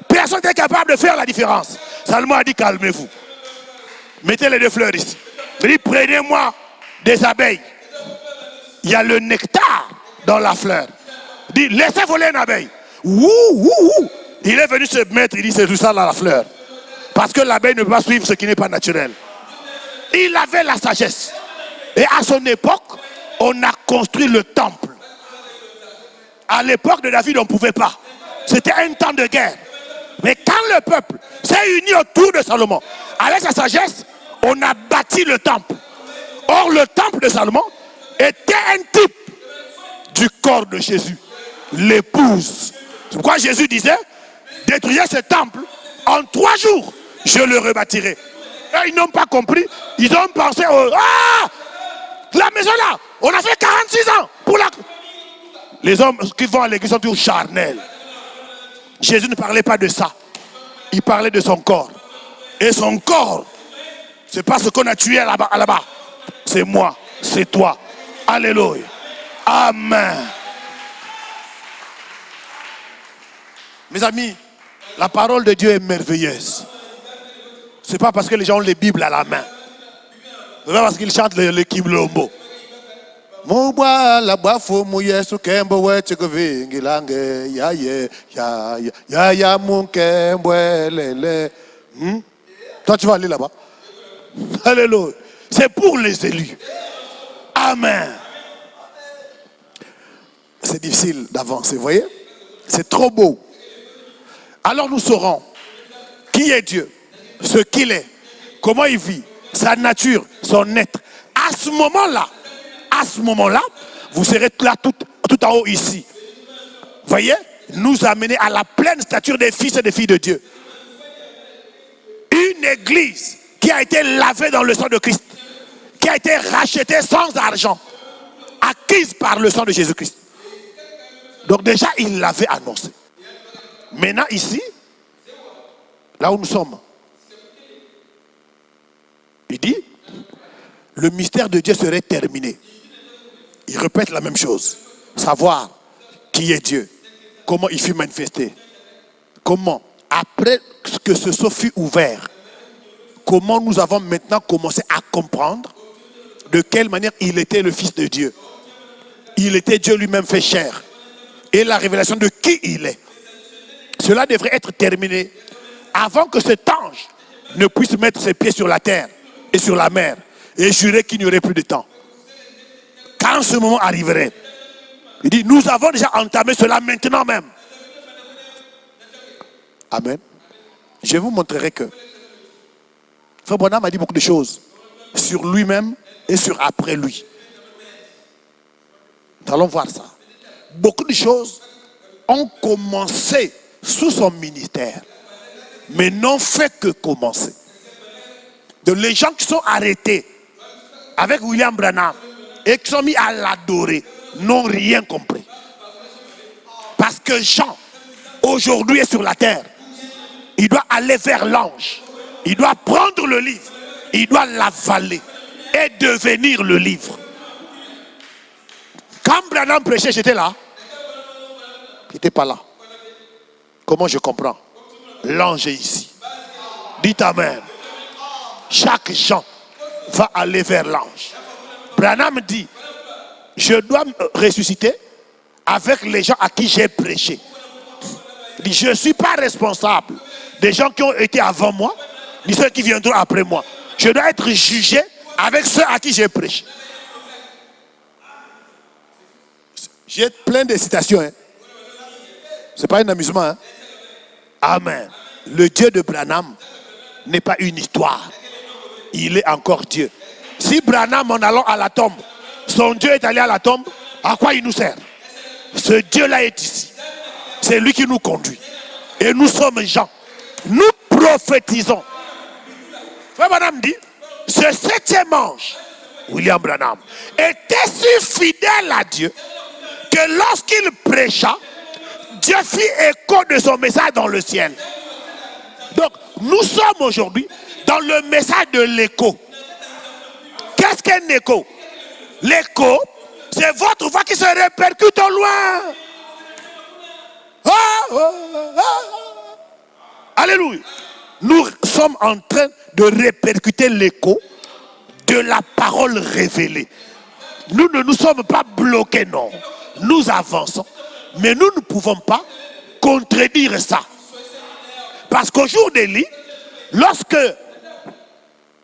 Personne n'était capable de faire la différence. Salomon a dit, calmez-vous. Mettez les deux fleurs ici. Il dit, prenez-moi des abeilles. Il y a le nectar dans la fleur. Il dit, laissez voler une abeille. Il est venu se mettre, il dit, c'est tout ça dans la fleur. Parce que l'abeille ne peut pas suivre ce qui n'est pas naturel. Il avait la sagesse. Et à son époque, on a construit le temple. À l'époque de David, on ne pouvait pas. C'était un temps de guerre. Mais quand le peuple s'est uni autour de Salomon, avec sa sagesse, on a bâti le temple. Or, le temple de Salomon était un type du corps de Jésus, l'épouse. C'est pourquoi Jésus disait, détruisez ce temple, en 3 jours, je le rebâtirai. Et ils n'ont pas compris, ils ont pensé, la maison là, on a fait 46 ans pour la... Les hommes qui vont à l'église sont toujours charnels. Jésus ne parlait pas de ça. Il parlait de son corps. Et son corps, c'est pas ce qu'on a tué là-bas. C'est moi, c'est toi. Alléluia. Amen. Mes amis, la parole de Dieu est merveilleuse. C'est pas parce que les gens ont les Bibles à la main. C'est pas parce qu'ils chantent le Kimlombo. Toi tu vas aller là-bas. Alléluia. C'est pour les élus. Amen. C'est difficile d'avancer, vous voyez? C'est trop beau. Alors nous saurons qui est Dieu, ce qu'il est, comment il vit, sa nature, son être. À ce moment-là, vous serez là tout en haut ici. Voyez, nous amener à la pleine stature des fils et des filles de Dieu. Une église qui a été lavée dans le sang de Christ, qui a été rachetée sans argent, acquise par le sang de Jésus-Christ. Donc déjà, il l'avait annoncé. Maintenant ici, là où nous sommes, il dit, le mystère de Dieu serait terminé. Il répète la même chose. Savoir qui est Dieu. Comment il fut manifesté. Comment, après que ce sceau fut ouvert, comment nous avons maintenant commencé à comprendre de quelle manière il était le Fils de Dieu. Il était Dieu lui-même fait chair. Et la révélation de qui il est. Cela devrait être terminé avant que cet ange ne puisse mettre ses pieds sur la terre et sur la mer et jurer qu'il n'y aurait plus de temps. Quand ce moment arriverait, il dit, nous avons déjà entamé cela maintenant même. Amen. Je vous montrerai que Frère Branham a dit beaucoup de choses sur lui-même et sur après lui. Nous allons voir ça. Beaucoup de choses ont commencé sous son ministère, mais n'ont fait que commencer. De les gens qui sont arrêtés avec William Branham et qui sont mis à l'adorer n'ont rien compris. Parce que Jean, aujourd'hui, est sur la terre. Il doit aller vers l'ange. Il doit prendre le livre. Il doit l'avaler et devenir le livre. Quand Branham prêchait, j'étais là. Il n'était pas là. Comment je comprends? L'ange est ici. Dites Amen. Chaque Jean va aller vers l'ange. Branham dit, je dois me ressusciter avec les gens à qui j'ai prêché. Il dit, je ne suis pas responsable des gens qui ont été avant moi, ni ceux qui viendront après moi. Je dois être jugé avec ceux à qui j'ai prêché. J'ai plein de citations. Hein. Ce n'est pas un amusement. Hein. Amen. Le Dieu de Branham n'est pas une histoire. Il est encore Dieu. Si Branham, en allant à la tombe, son Dieu est allé à la tombe, à quoi il nous sert? Ce Dieu-là est ici. C'est lui qui nous conduit. Et nous sommes gens. Nous prophétisons. Frère Branham dit, ce 7e ange, William Branham, était si fidèle à Dieu que lorsqu'il prêcha, Dieu fit écho de son message dans le ciel. Donc, nous sommes aujourd'hui dans le message de l'écho. Qu'est-ce qu'un écho? L'écho, c'est votre voix qui se répercute au loin. Alléluia. Nous sommes en train de répercuter l'écho de la parole révélée. Nous ne nous sommes pas bloqués, non. Nous avançons. Mais nous ne pouvons pas contredire ça. Parce qu'au jour d'Élie, lorsque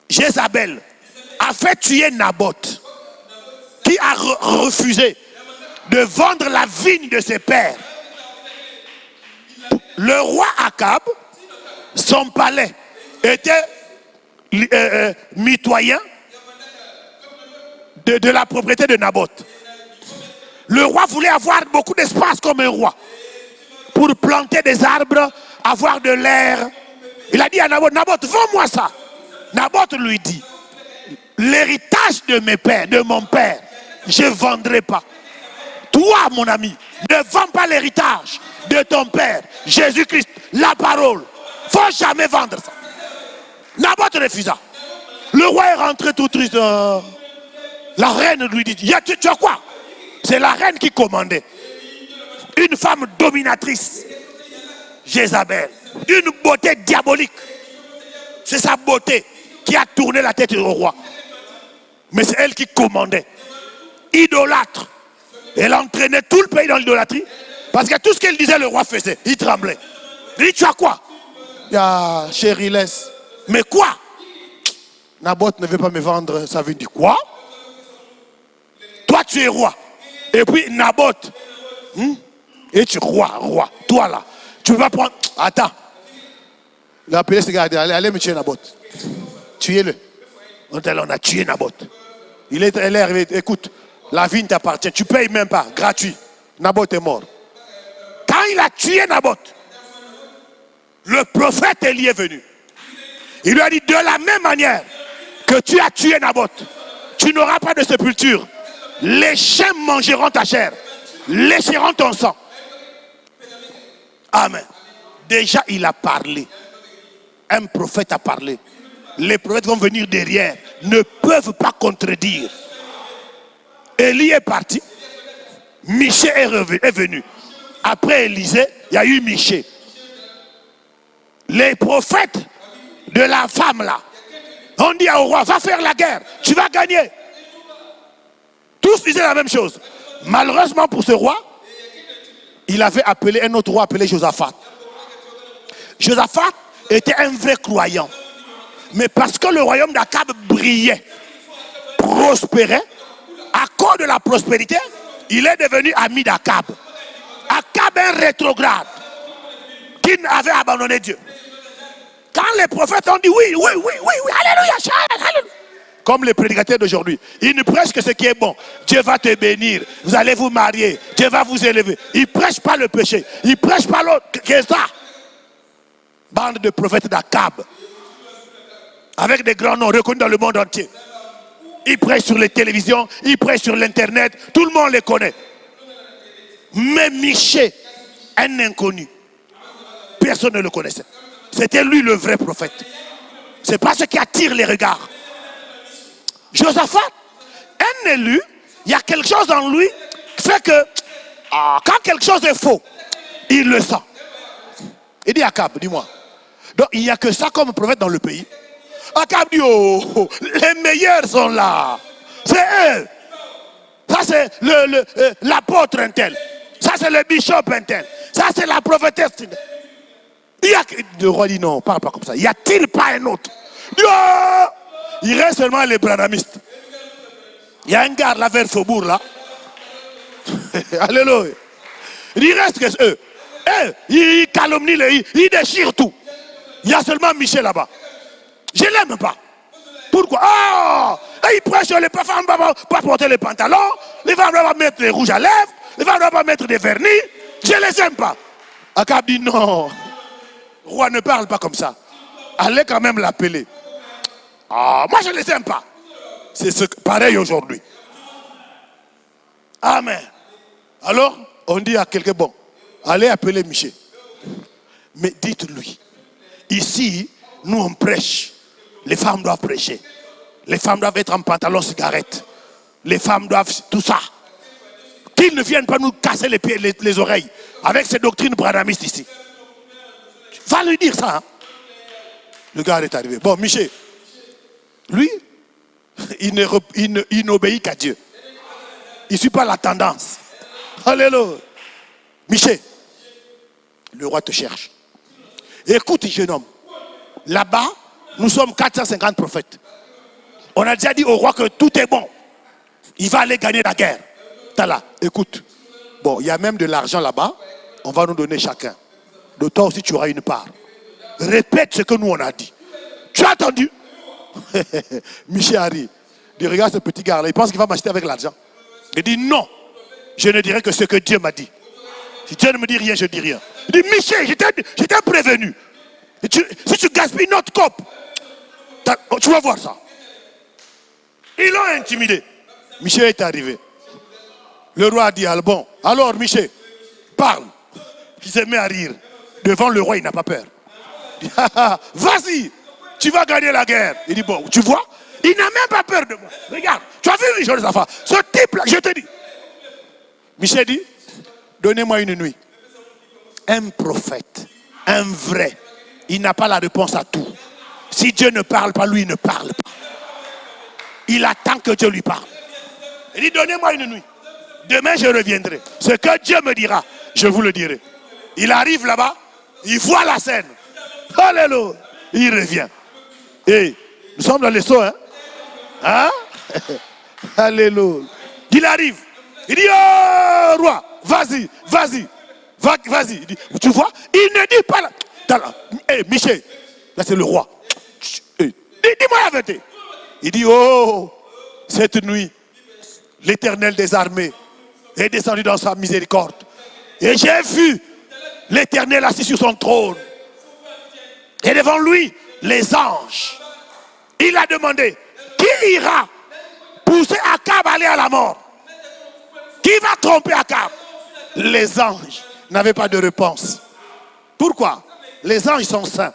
Jézabel a fait tuer Naboth, qui a refusé de vendre la vigne de ses pères, le roi Akab, son palais était mitoyen de la propriété de Naboth. Le roi voulait avoir beaucoup d'espace comme un roi pour planter des arbres, avoir de l'air. Il a dit à Naboth, Naboth, vends-moi ça. Naboth lui dit, l'héritage de mes pères, de mon père, je ne vendrai pas. Toi, mon ami, ne vends pas l'héritage de ton père, Jésus-Christ, la parole. Il ne faut jamais vendre ça. Naboth refusa. Le roi est rentré tout triste. La reine lui dit, tu as quoi? C'est la reine qui commandait. Une femme dominatrice, Jézabel, d'une beauté diabolique. C'est sa beauté qui a tourné la tête au roi. Mais c'est elle qui commandait. Idolâtre. Elle entraînait tout le pays dans l'idolâtrie. Parce que tout ce qu'elle disait, le roi faisait. Il tremblait. Il dit, tu as quoi? Ah, chérie, laisse. Mais quoi? Naboth ne veut pas me vendre. Ça veut dire quoi? Toi, tu es roi. Et puis Naboth. Et tu es roi. Toi là. Tu ne peux pas prendre. Attends. Il a appelé ce gars. Allez me tuer Naboth. Tuez-le. On a tué Naboth. Elle est arrivée. Écoute, la vigne t'appartient. Tu ne payes même pas. Gratuit. Naboth est mort. Quand il a tué Naboth, le prophète Élie est venu. Il lui a dit, de la même manière que tu as tué Naboth, tu n'auras pas de sépulture. Les chiens mangeront ta chair, lécheront ton sang. Amen. Déjà, il a parlé. Un prophète a parlé. Les prophètes vont venir derrière, ne peuvent pas contredire. Élie est parti. Michée est venu. Après Élisée, il y a eu Michée. Les prophètes de la femme là, on dit au roi, va faire la guerre, tu vas gagner. Tous disaient la même chose. Malheureusement pour ce roi, il avait appelé un autre roi appelé Josaphat. Josaphat était un vrai croyant. Mais parce que le royaume d'Akab brillait, prospérait, à cause de la prospérité, il est devenu ami d'Akab. Akab est un rétrograde qui avait abandonné Dieu. Quand les prophètes ont dit oui, alléluia, alléluia. Comme les prédicateurs d'aujourd'hui, ils ne prêchent que ce qui est bon. Dieu va te bénir, vous allez vous marier, Dieu va vous élever. Ils ne prêchent pas le péché, ils ne prêchent pas l'autre que ça. Bande de prophètes d'Akab, avec des grands noms reconnus dans le monde entier. Ils prêchent sur les télévisions, ils prêchent sur l'internet, tout le monde les connaît. Mais Michée, un inconnu, personne ne le connaissait. C'était lui le vrai prophète. C'est pas ce qui attire les regards. Josaphat, un élu, il y a quelque chose en lui qui fait que quand quelque chose est faux, il le sent. Il dit à Akab, dis-moi. Donc il n'y a que ça comme prophète dans le pays. Akab dit, oh, les meilleurs sont là. C'est eux. Ça c'est l'apôtre un tel. Ça, c'est le bishop intel. Ça, c'est la prophétesse. Le roi dit non, parle pas comme ça. Y a-t-il pas un autre? Oh, il reste seulement les branhamistes. Il y a un gars là vers Faubourg là. Alléluia. Il reste que eux. Ils calomnient, ils déchirent tout. Il y a seulement Michel là-bas. Je ne l'aime pas. Pourquoi? Oh, il prêche les femmes ne doivent pas porter les pantalons, les femmes ne doivent pas mettre des rouges à lèvres, les femmes ne doivent pas mettre des vernis. Je ne les aime pas. Akab dit non. Roi, ne parle pas comme ça. Allez quand même l'appeler. Ah, moi je ne les aime pas. C'est pareil aujourd'hui. Amen. Alors, on dit à quelqu'un, bon, allez appeler Michel. Mais dites-lui, ici, nous on prêche. Les femmes doivent prêcher. Les femmes doivent être en pantalon cigarette. Les femmes doivent tout ça. Qu'ils ne viennent pas nous casser les pieds, les oreilles avec ces doctrines branhamistes ici. Va lui dire ça. Hein? Le gars est arrivé. Bon, Michel, lui, il n'obéit qu'à Dieu. Il ne suit pas la tendance. Alléluia. Michel, le roi te cherche. Écoute, jeune homme. Là-bas, nous sommes 450 prophètes. On a déjà dit au roi que tout est bon. Il va aller gagner la guerre. T'as là, écoute. Bon, il y a même de l'argent là-bas. On va nous donner chacun. De toi aussi, tu auras une part. Répète ce que nous on a dit. Tu as entendu? Michel arrive. Il regarde ce petit gars là. Il pense qu'il va m'acheter avec l'argent. Il dit non. Je ne dirai que ce que Dieu m'a dit. Si Dieu ne me dit rien, je ne dis rien. Il dit Michel, je t'ai prévenu. Si tu gaspilles notre cope, tu vas voir ça. Ils l'ont intimidé. Michel est arrivé. Le roi a dit, bon, alors Michel, parle. Il se met à rire. Devant le roi, il n'a pas peur. Il dit, vas-y, tu vas gagner la guerre. Il dit, bon, tu vois, il n'a même pas peur de moi. Regarde, tu as vu les choses de sa femme. Ce type-là, je te dis. Michel dit, donnez-moi une nuit. Un prophète, un vrai, il n'a pas la réponse à tout. Si Dieu ne parle pas, lui, il ne parle pas. Il attend que Dieu lui parle. Il dit, donnez-moi une nuit. Demain, je reviendrai. Ce que Dieu me dira, je vous le dirai. Il arrive là-bas, il voit la scène. Alléluia. Il revient. Et nous sommes dans les sauts, hein? Hein? Alléluia. Il arrive. Il dit, oh, roi, vas-y, vas-y. Vas-y. Il dit, tu vois, il ne dit pas là. Michel, là c'est le roi. Dis-moi la vérité. Il dit, oh, cette nuit, l'Éternel des armées est descendu dans sa miséricorde. Et j'ai vu l'Éternel assis sur son trône. Et devant lui, les anges. Il a demandé, qui ira pousser Akab à aller à la mort? Qui va tromper Akab? Les anges n'avaient pas de réponse. Pourquoi? Les anges sont saints.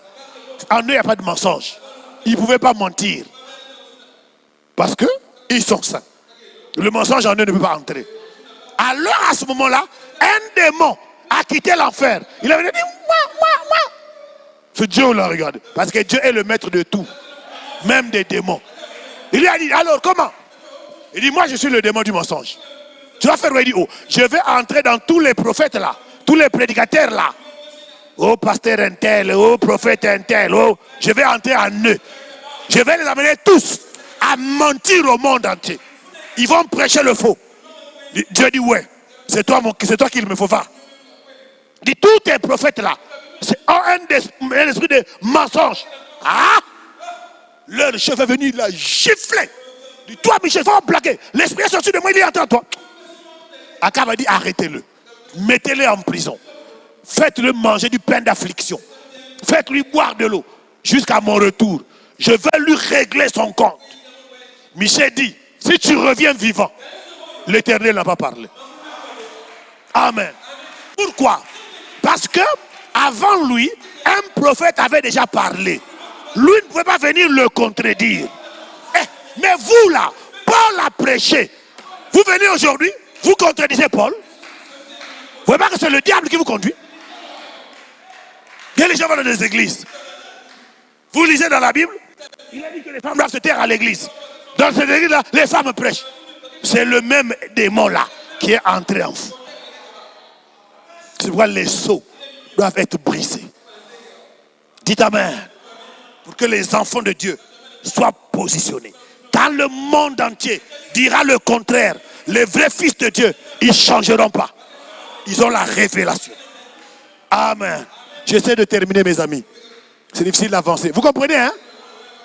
En eux, il n'y a pas de mensonge. Ils ne pouvaient pas mentir. Parce qu'ils sont saints. Le mensonge en eux ne peut pas entrer. Alors à ce moment-là, un démon a quitté l'enfer. Il avait dit, moi. Ce Dieu l'a regardé. Parce que Dieu est le maître de tout. Même des démons. Il lui a dit, alors comment? Il dit, moi je suis le démon du mensonge. Tu vas faire, il dit, oh, je vais entrer dans tous les prophètes là. Tous les prédicateurs là. Oh pasteur un tel, oh prophète un tel, oh. Je vais entrer en eux. Je vais les amener tous à mentir au monde entier. Ils vont prêcher le faux. Dieu dit, ouais, c'est toi qu'il me faut voir. Il dit, tous tes prophètes là, c'est un esprit de mensonge. Ah! Leur chef est venu, il a giflé. Il dit, toi Michel, il faut me plaquer. L'esprit est sorti de moi, il est entré en toi. Akab a dit, arrêtez-le. Mettez-le en prison. Faites-le manger du pain d'affliction. Faites-lui boire de l'eau. Jusqu'à mon retour. Je vais lui régler son compte. Michel dit, si tu reviens vivant, l'Éternel n'a pas parlé. Amen. Pourquoi? Parce que avant lui, un prophète avait déjà parlé. Lui ne pouvait pas venir le contredire. Mais vous là, Paul a prêché. Vous venez aujourd'hui, vous contredisez Paul. Vous voyez pas que c'est le diable qui vous conduit? Et les gens vont dans des églises. Vous lisez dans la Bible, il a dit que les femmes doivent se taire à l'église. Dans cette église-là, les femmes prêchent. C'est le même démon là qui est entré en vous. C'est pourquoi les sceaux doivent être brisés. Dites Amen. Pour que les enfants de Dieu soient positionnés. Quand le monde entier dira le contraire, les vrais fils de Dieu, ils ne changeront pas. Ils ont la révélation. Amen. J'essaie de terminer, mes amis. C'est difficile d'avancer. Vous comprenez, hein?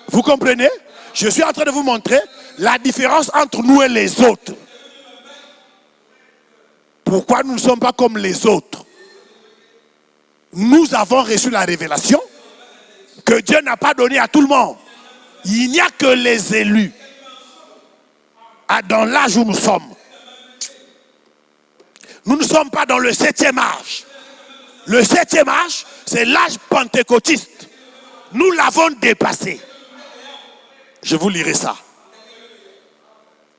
Vous comprenez? Je suis en train de vous montrer la différence entre nous et les autres. Pourquoi nous ne sommes pas comme les autres? Nous avons reçu la révélation que Dieu n'a pas donnée à tout le monde. Il n'y a que les élus. Dans l'âge où nous sommes. Nous ne sommes pas dans le 7e âge. Le 7e âge, c'est l'âge pentecôtiste. Nous l'avons dépassé. Je vous lirai ça.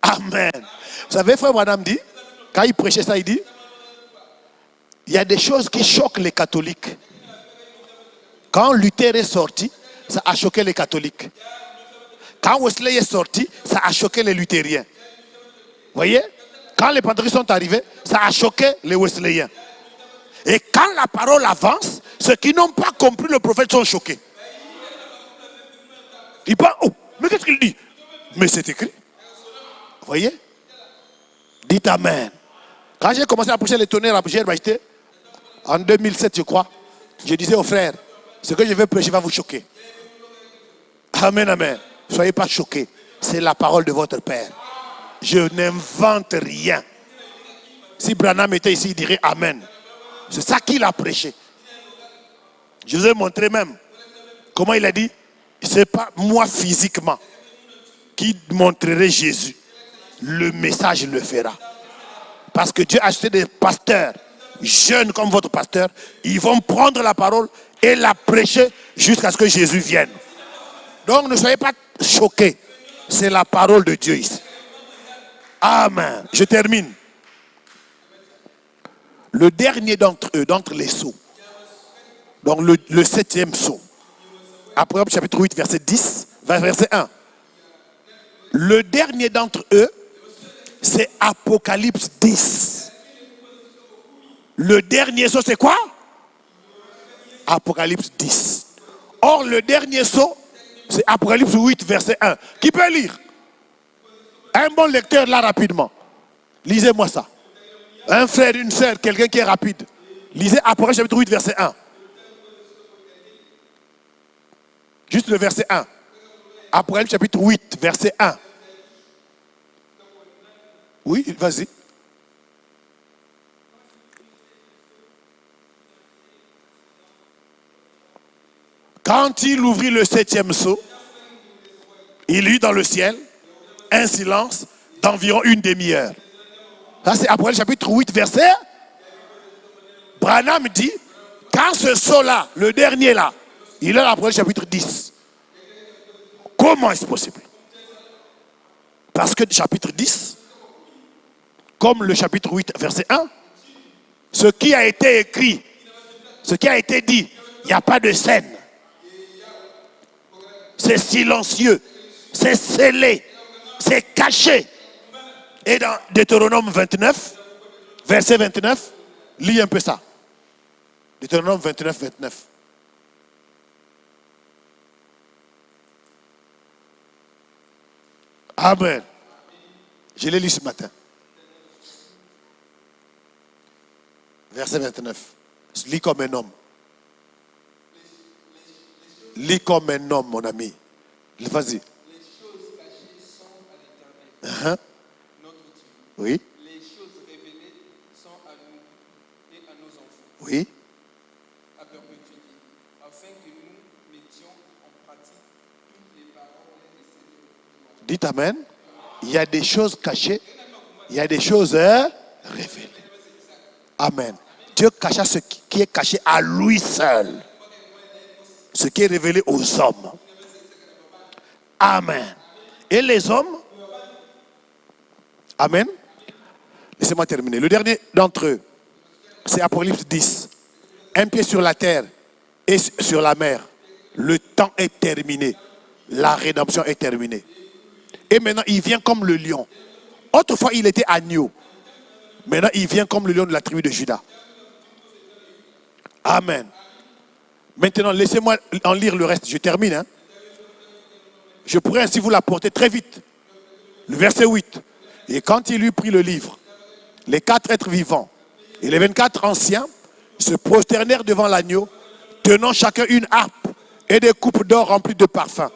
Amen. Vous savez, frère Branham dit, quand il prêchait ça, il dit, il y a des choses qui choquent les catholiques. Quand Luther est sorti, ça a choqué les catholiques. Quand Wesley est sorti, ça a choqué les luthériens. Vous voyez? Quand les pentecôtistes sont arrivés, ça a choqué les wesleyens. Et quand la parole avance, ceux qui n'ont pas compris le prophète sont choqués. Ils pensent, oh, mais qu'est-ce qu'il dit? Mais c'est écrit. Vous voyez? Dites Amen. Quand j'ai commencé à prêcher les tonnerres à Pierre Majesté, en 2007 je crois, je disais aux frères, ce que je vais prêcher va vous choquer. Amen, amen. Soyez pas choqués. C'est la parole de votre Père. Je n'invente rien. Si Branham était ici, il dirait Amen. C'est ça qu'il a prêché. Je vous ai montré même comment il a dit, ce n'est pas moi physiquement qui montrerai Jésus. Le message le fera. Parce que Dieu a acheté des pasteurs jeunes comme votre pasteur. Ils vont prendre la parole et la prêcher jusqu'à ce que Jésus vienne. Donc ne soyez pas choqués. C'est la parole de Dieu ici. Amen. Je termine. Le dernier d'entre eux, d'entre les sceaux. Donc le 7e sceau. Apocalypse chapitre 8, verset 10, verset 1. Le dernier d'entre eux, c'est Apocalypse 10. Le dernier sceau, c'est quoi? Apocalypse 10. Or, le dernier sceau, c'est Apocalypse 8, verset 1. Qui peut lire? Un bon lecteur, là, rapidement. Lisez-moi ça. Un frère, une sœur, quelqu'un qui est rapide. Lisez Apocalypse chapitre 8, verset 1. Juste le verset 1. Apocalypse chapitre 8, verset 1. Oui, vas-y. Quand il ouvrit le 7e sceau, il eut dans le ciel un silence d'environ une demi-heure. Ça c'est Apocalypse chapitre 8, verset. Branham dit, quand ce sceau-là, le dernier là, il est dans Apocalypse chapitre 10. Comment est-ce possible? Parce que chapitre 10, comme le chapitre 8, verset 1, ce qui a été écrit, ce qui a été dit, il n'y a pas de scène. C'est silencieux, c'est scellé, c'est caché. Et dans Deutéronome 29, verset 29, lis un peu ça. Deutéronome 29, 29. Amen. Je l'ai lu ce matin. Verset 29. Lis comme un homme. Lis comme un homme, mon ami. Vas-y. Les choses cachées sont à l'Éternel, notre Dieu. Oui. Les choses révélées sont à nous et à nos enfants, Oui. à perpétuité, afin que nous mettions en pratique toutes les paroles de cette loi. Dites Amen. Il y a des choses cachées. Il y a des choses révélées. Amen. Dieu cacha ce qui est caché à lui seul. Ce qui est révélé aux hommes. Amen. Et les hommes? Amen. Laissez-moi terminer. Le dernier d'entre eux, c'est Apocalypse 10. Un pied sur la terre et sur la mer. Le temps est terminé. La rédemption est terminée. Et maintenant, il vient comme le lion. Autrefois, il était agneau. Maintenant, il vient comme le lion de la tribu de Juda. Amen. Maintenant, laissez-moi en lire le reste. Je termine. Hein. Je pourrais ainsi vous l'apporter très vite. Le verset 8. Et quand il eut pris le livre, les 4 êtres vivants et les 24 anciens se prosternèrent devant l'agneau, tenant chacun une harpe et des coupes d'or remplies de parfums,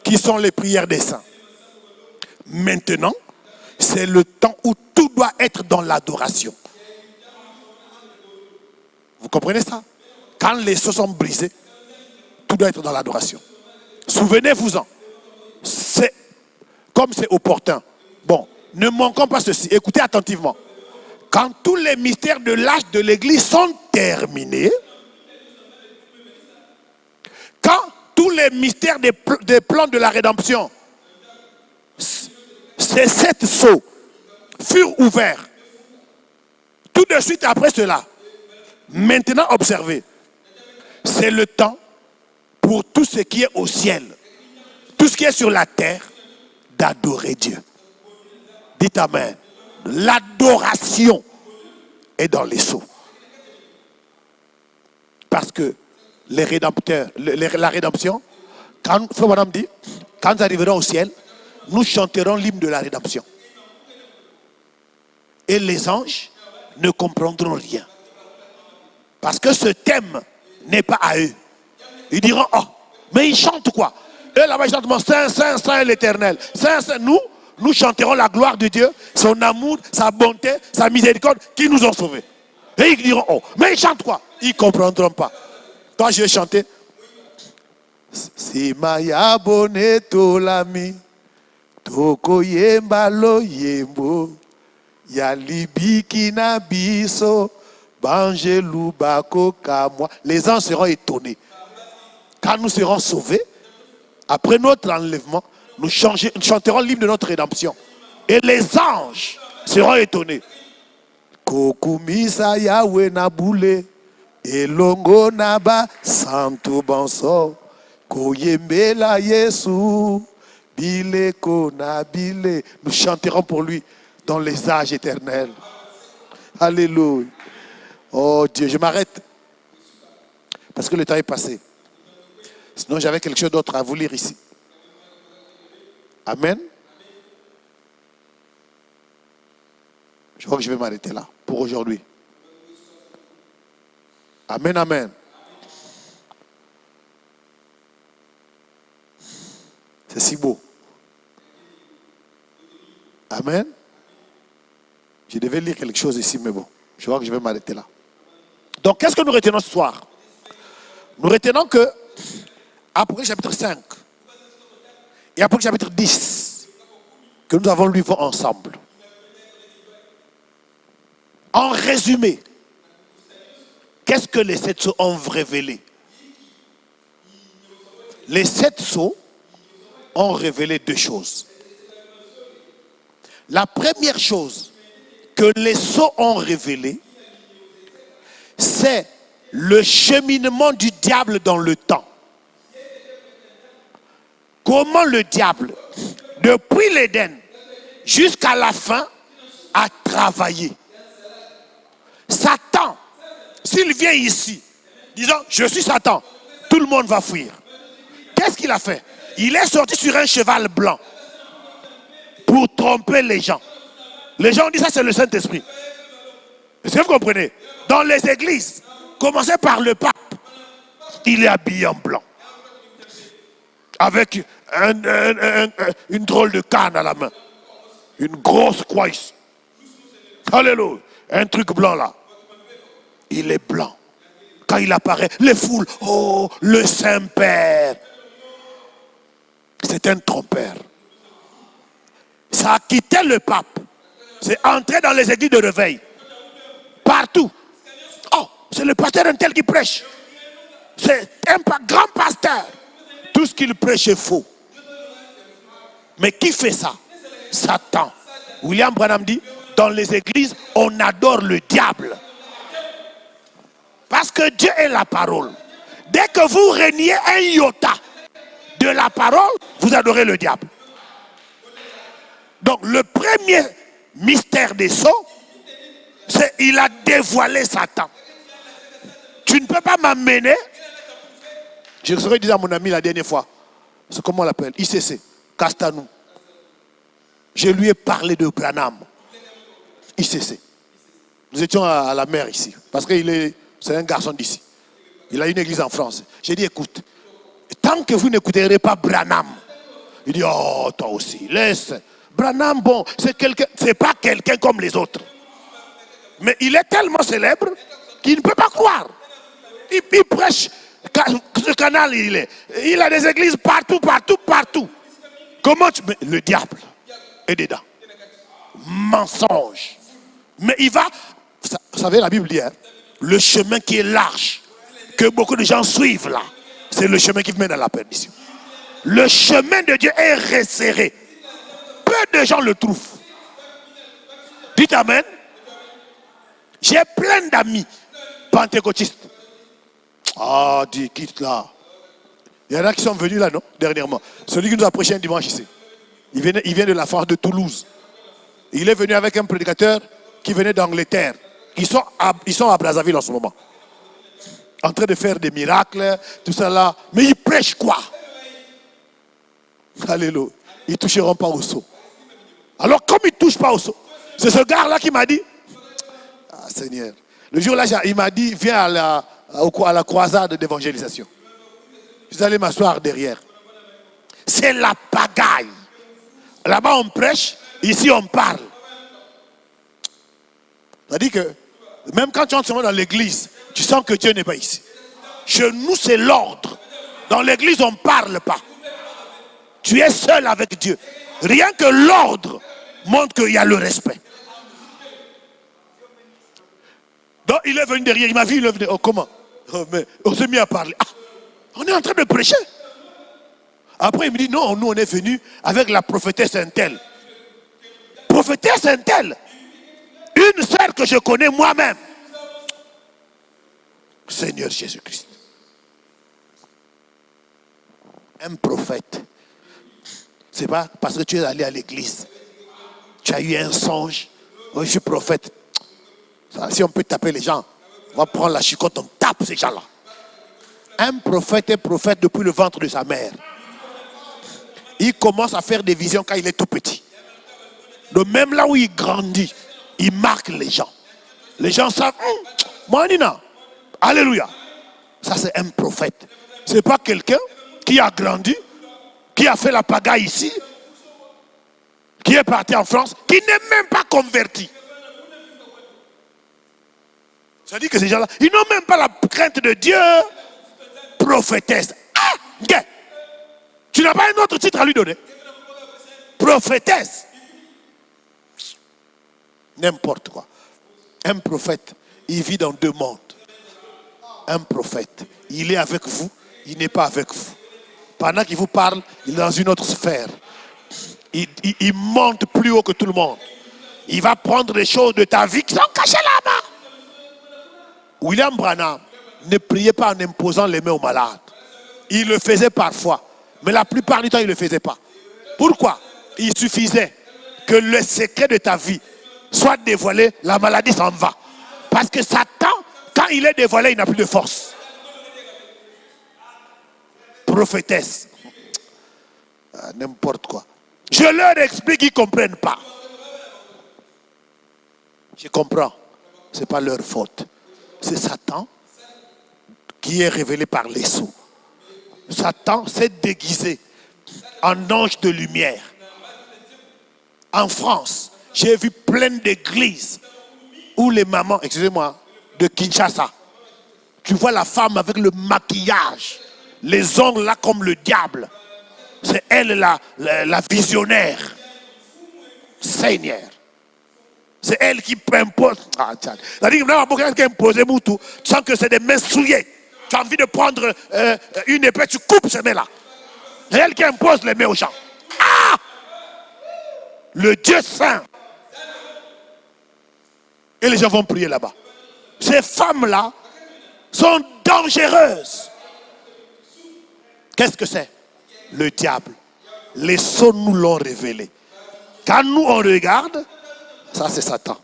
qui sont les prières des saints. Maintenant, c'est le temps où tout doit être dans l'adoration. Vous comprenez ça? Quand les sceaux sont brisés, tout doit être dans l'adoration. Souvenez-vous-en. C'est comme c'est opportun. Bon, ne manquons pas ceci. Écoutez attentivement. Quand tous les mystères de l'âge de l'Église sont terminés, quand tous les mystères des plans de la rédemption, ces 7 sceaux furent ouverts, tout de suite après cela, maintenant observez, c'est le temps pour tout ce qui est au ciel, tout ce qui est sur la terre, d'adorer Dieu. Dites Amen. L'adoration est dans les sceaux. Parce que les rédempteurs, la rédemption, quand Frère Madame dit, quand nous arriverons au ciel, nous chanterons l'hymne de la rédemption. Et les anges ne comprendront rien. Parce que ce thème n'est pas à eux. Ils diront, oh, mais ils chantent quoi? Eux là-bas, ils chantent, Saint, Saint, Saint l'Éternel. Saint, Saint, nous chanterons la gloire de Dieu, son amour, sa bonté, sa miséricorde qui nous ont sauvés. Et ils diront, oh, mais ils chantent quoi? Ils ne comprendront pas. Toi, je vais chanter. Si maya bonne tolami, toko yemba lo yembo, ya libiki na biso, bangelou bako kamwa. Les anges seront étonnés. Quand nous serons sauvés, après notre enlèvement, nous chanterons l'hymne de notre rédemption. Et les anges seront étonnés. Kokumisa Yahweh na boule, elongo naba santo banso, koyembela Yesu, bile kona bile. Nous chanterons pour lui dans les âges éternels. Alléluia. Oh Dieu, je m'arrête parce que le temps est passé. Sinon, j'avais quelque chose d'autre à vous lire ici. Amen. Je crois que je vais m'arrêter là pour aujourd'hui. Amen, amen. C'est si beau. Amen. Je devais lire quelque chose ici, mais bon, je crois que je vais m'arrêter là. Donc, qu'est-ce que nous retenons ce soir? Nous retenons que Apocalypse chapitre 5 et Apocalypse chapitre 10, que nous avons lu ensemble. En résumé, qu'est-ce que les 7 sceaux ont révélé? Les 7 sceaux ont révélé 2 choses. La première chose que les sceaux ont révélé, c'est le cheminement du diable dans le temps. Comment le diable, depuis l'Éden jusqu'à la fin, a travaillé. Satan, s'il vient ici, disant, je suis Satan, tout le monde va fuir. Qu'est-ce qu'il a fait? Il est sorti sur un cheval blanc pour tromper les gens. Les gens ont dit, ça c'est le Saint-Esprit. Est-ce que vous comprenez? Dans les églises, commencez par le pape, il est habillé en blanc. Avec une drôle de canne à la main. Une grosse croix. Alléluia. Un truc blanc là. Il est blanc. Quand il apparaît, les foules, oh, le Saint-Père. C'est un trompeur. Ça a quitté le pape. C'est entré dans les églises de réveil. Partout. Oh, c'est le pasteur un tel qui prêche. C'est un grand pasteur. Tout ce qu'il prêche est faux. Mais qui fait ça? Satan. William Branham dit, dans les églises, on adore le diable. Parce que Dieu est la parole. Dès que vous reniez un iota de la parole, vous adorez le diable. Donc le premier mystère des sceaux, c'est qu'il a dévoilé Satan. Tu ne peux pas m'amener. Je serais dit à mon ami la dernière fois. C'est comment on l'appelle? ICC. Castanou. Je lui ai parlé de Branham. ICC. Nous étions à la mer ici. Parce c'est un garçon d'ici. Il a une église en France. J'ai dit, écoute, tant que vous n'écouterez pas Branham. Il dit, oh, toi aussi, laisse. Branham, bon, c'est pas quelqu'un comme les autres. Mais il est tellement célèbre qu'il ne peut pas croire. Il prêche. Ce canal, il a des églises partout. Comment tu... Mais le diable est dedans. Mensonge. Mais il va... Vous savez, la Bible dit, hein, le chemin qui est large, que beaucoup de gens suivent là, c'est le chemin qui mène à la perdition. Le chemin de Dieu est resserré. Peu de gens le trouvent. Dites amen. J'ai plein d'amis pentecôtistes. Ah, dis, quitte là. Il y en a qui sont venus là, non? Dernièrement. Celui qui nous a prêché un dimanche ici. Il vient de la France de Toulouse. Il est venu avec un prédicateur qui venait d'Angleterre. Ils sont à Brazzaville en ce moment. En train de faire des miracles, tout ça là. Mais ils prêchent quoi? Alléluia. Ils ne toucheront pas au seau. Alors comme ils ne touchent pas au seau, c'est ce gars-là qui m'a dit, ah Seigneur, le jour-là, il m'a dit, viens à la croisade d'évangélisation. Je suis allé m'asseoir derrière. C'est la pagaille. Là-bas on prêche, ici on parle. C'est-à-dire que même quand tu entres dans l'église, tu sens que Dieu n'est pas ici. Chez nous, c'est l'ordre. Dans l'église, on ne parle pas. Tu es seul avec Dieu. Rien que l'ordre montre qu'il y a le respect. Donc il est venu derrière, il m'a vu, il est venu. Oh, comment? Oh, mais on s'est mis à parler. Ah, on est en train de prêcher. Après il me dit, non, nous on est venus avec la prophétesse Intel. Prophétesse Intel. Une sœur que je connais moi-même. Seigneur Jésus-Christ. Un prophète. C'est pas parce que tu es allé à l'église. Tu as eu un songe. Oh, je suis prophète. Si on peut taper les gens, on va prendre la chicotte, on tape ces gens-là. Un prophète est prophète depuis le ventre de sa mère. Il commence à faire des visions quand il est tout petit. Donc même là où il grandit, il marque les gens. Les gens savent, Moanina, alléluia. Ça c'est un prophète. Ce n'est pas quelqu'un qui a grandi, qui a fait la pagaille ici, qui est parti en France, qui n'est même pas converti. Ça dit que ces gens-là, ils n'ont même pas la crainte de Dieu. Prophétesse. Ah, okay. Tu n'as pas un autre titre à lui donner. Prophétesse. N'importe quoi. Un prophète, il vit dans deux mondes. Un prophète, il est avec vous, il n'est pas avec vous. Pendant qu'il vous parle, il est dans une autre sphère. Il monte plus haut que tout le monde. Il va prendre les choses de ta vie qui sont cachées là-bas. William Branham ne priait pas en imposant les mains aux malades. Il le faisait parfois, mais la plupart du temps, il ne le faisait pas. Pourquoi? Il suffisait que le secret de ta vie soit dévoilé, la maladie s'en va. Parce que Satan, quand il est dévoilé, il n'a plus de force. Prophétesse. Ah, n'importe quoi. Je leur explique, ils ne comprennent pas. Je comprends. Ce n'est pas leur faute. C'est Satan qui est révélé par les sceaux. Satan s'est déguisé en ange de lumière. En France, j'ai vu plein d'églises où les mamans, excusez-moi, de Kinshasa, tu vois la femme avec le maquillage, les ongles là comme le diable. C'est elle la visionnaire. Seigneur. C'est elle qui impose. C'est-à-dire que quand quelqu'un impose Moutou, tu sens que c'est des mains souillées. Tu as envie de prendre une épée, tu coupes ces mains-là. C'est elle qui impose les mains aux gens. Ah! Le Dieu saint. Et les gens vont prier là-bas. Ces femmes-là sont dangereuses. Qu'est-ce que c'est? Le diable. Les sceaux nous l'ont révélé. Quand nous on regarde, ça c'est Satan.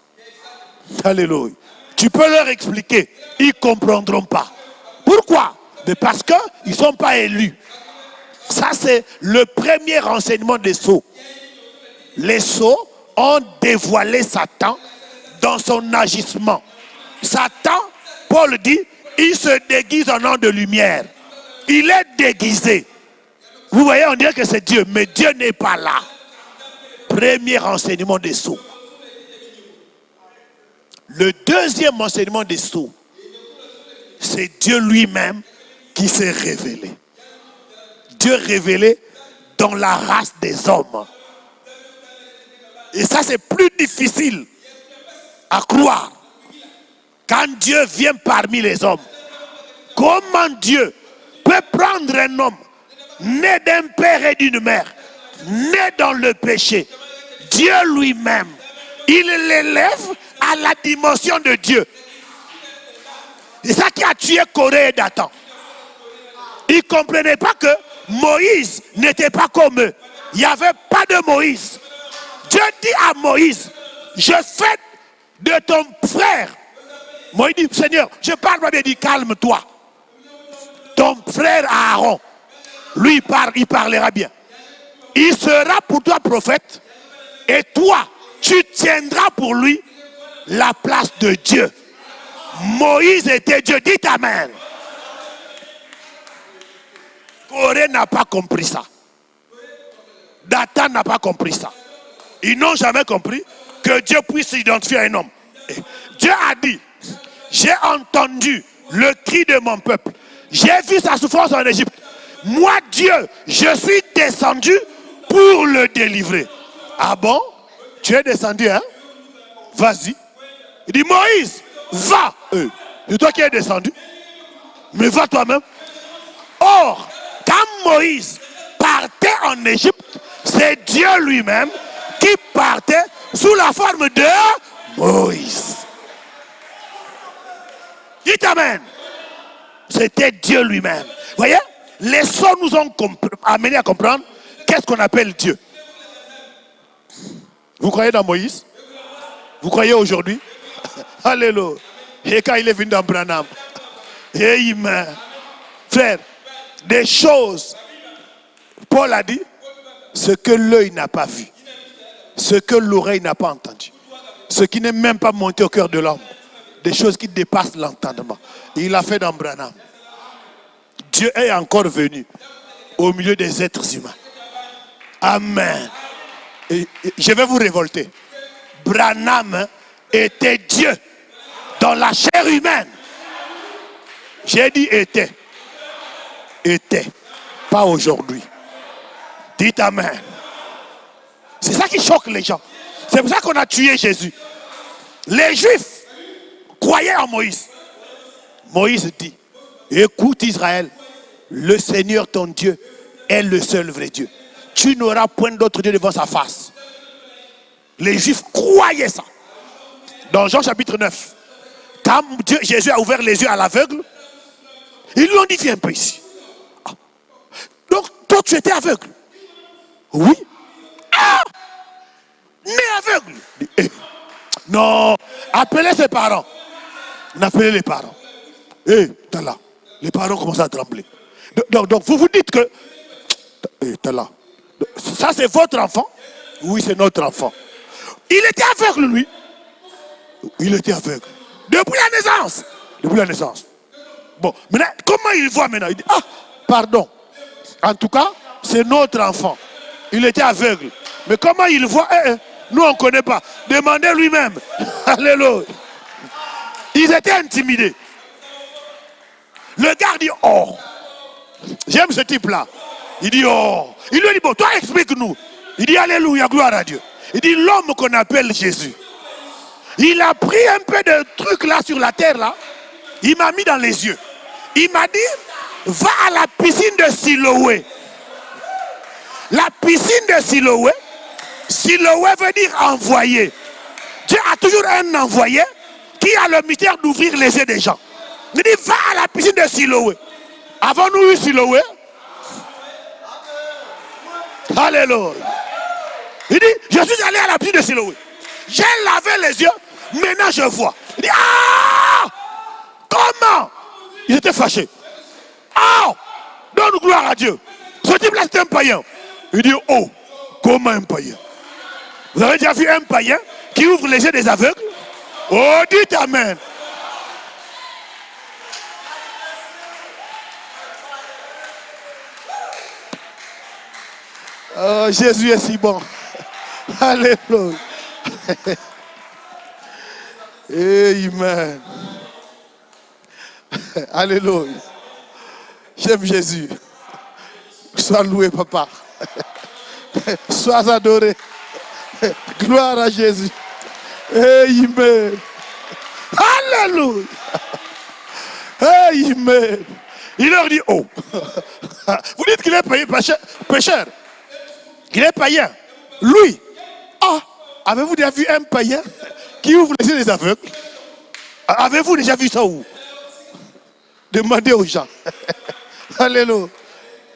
Alléluia. Tu peux leur expliquer, ils ne comprendront pas. Pourquoi? Parce qu'ils ne sont pas élus. Ça, c'est le premier enseignement des sceaux. Les sceaux ont dévoilé Satan dans son agissement. Satan, Paul dit, il se déguise en homme de lumière. Il est déguisé. Vous voyez, on dirait que c'est Dieu, mais Dieu n'est pas là. Premier enseignement des sceaux. Le deuxième enseignement des sceaux, c'est Dieu lui-même qui s'est révélé. Dieu révélé dans la race des hommes. Et ça, c'est plus difficile à croire. Quand Dieu vient parmi les hommes, comment Dieu peut prendre un homme né d'un père et d'une mère, né dans le péché, Dieu lui-même, il l'élève à la dimension de Dieu. C'est ça qui a tué Corée et Dathan. Ils ne comprenaient pas que Moïse n'était pas comme eux. Il n'y avait pas de Moïse. Dieu dit à Moïse, je fais de ton frère. Moïse dit, Seigneur, je parle pas bien, il dit, calme-toi. Ton frère Aaron, lui il parlera bien. Il sera pour toi prophète et toi, tu tiendras pour lui la place de Dieu. Moïse était Dieu, dites Amen. Corée n'a pas compris ça. Dathan n'a pas compris ça. Ils n'ont jamais compris que Dieu puisse s'identifier à un homme. Dieu a dit, j'ai entendu le cri de mon peuple. J'ai vu sa souffrance en Égypte. Moi, Dieu, je suis descendu pour le délivrer. Ah bon? Tu es descendu, hein? Vas-y. Il dit, Moïse, va. C'est toi qui es descendu. Mais va toi-même. Or, quand Moïse partait en Égypte, c'est Dieu lui-même qui partait sous la forme de Moïse. Dites Amen. C'était Dieu lui-même. Vous voyez, les sons nous ont amenés à comprendre qu'est-ce qu'on appelle Dieu. Vous croyez dans Moïse? Vous croyez aujourd'hui? Alléluia. Et quand il est venu dans Branham, et il meurt. Frère, des choses, Paul a dit, ce que l'œil n'a pas vu, ce que l'oreille n'a pas entendu, ce qui n'est même pas monté au cœur de l'homme, des choses qui dépassent l'entendement. Il l'a fait dans Branham. Dieu est encore venu au milieu des êtres humains. Amen. Et je vais vous révolter. Branham était Dieu dans la chair humaine. J'ai dit était. Était. Pas aujourd'hui. Dites Amen. C'est ça qui choque les gens. C'est pour ça qu'on a tué Jésus. Les Juifs croyaient en Moïse. Moïse dit, écoute Israël, le Seigneur ton Dieu est le seul vrai Dieu. Tu n'auras point d'autre Dieu devant sa face. Les Juifs croyaient ça. Dans Jean chapitre 9, quand Jésus a ouvert les yeux à l'aveugle, ils lui ont dit, viens un peu ici. Ah. Donc, toi tu étais aveugle? Oui. Ah! Né aveugle? Non. Appelez ses parents. On appelait les parents. T'es là. Les parents commencent à trembler. Donc vous vous dites que t'es là. Ça c'est votre enfant? Oui, c'est notre enfant. Il était aveugle, lui. Il était aveugle. Depuis la naissance. Depuis la naissance. Bon, maintenant, comment il voit maintenant? Il dit, ah, pardon. En tout cas, c'est notre enfant. Il était aveugle. Mais comment il voit? Nous, on ne connaît pas. Demandez lui-même. Alléluia. Ils étaient intimidés. Le gars dit, oh. J'aime ce type-là. Il dit, oh. Il lui dit, bon, toi, explique-nous. Il dit, alléluia, gloire à Dieu. Il dit, l'homme qu'on appelle Jésus. Il a pris un peu de trucs là sur la terre, là. Il m'a mis dans les yeux. Il m'a dit, va à la piscine de Siloé. La piscine de Siloé, Siloé veut dire envoyé. Dieu a toujours un envoyé qui a le mystère d'ouvrir les yeux des gens. Il dit, va à la piscine de Siloé. Avons-nous eu Siloé? Alléluia. Il dit, je suis allé à la piscine de Siloé. J'ai lavé les yeux, maintenant je vois. Il dit, ah! Comment? Ils étaient fâchés. Oh, donne gloire à Dieu. Ce type-là, c'est un païen. Il dit, oh, comment un païen? Vous avez déjà vu un païen qui ouvre les yeux des aveugles? Oh, dites amen. Oh, Jésus est si bon. Alléluia. Amen. Alléluia. J'aime Jésus. Sois loué, papa. Sois adoré. Gloire à Jésus. Amen. Alléluia. Amen. Il leur dit, oh. Vous dites qu'il est payé pécheur. Il est païen. Lui. Ah, avez-vous déjà vu un païen qui ouvre les yeux des aveugles? Avez-vous déjà vu ça où? Demandez aux gens. Alléluia.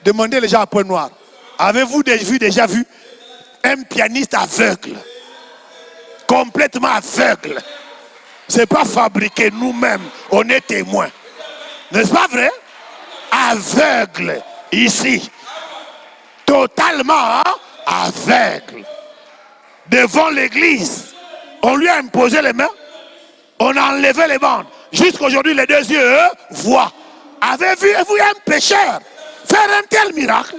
Demandez les gens à Point Noir. Avez-vous déjà vu un pianiste aveugle? Complètement aveugle. Ce n'est pas fabriqué nous-mêmes. On est témoins. N'est-ce pas vrai? Aveugle. Ici. Totalement aveugle. Devant l'église. On lui a imposé les mains. On a enlevé les bandes. Jusqu'aujourd'hui, les deux yeux voient. Avez-vous un pécheur faire un tel miracle?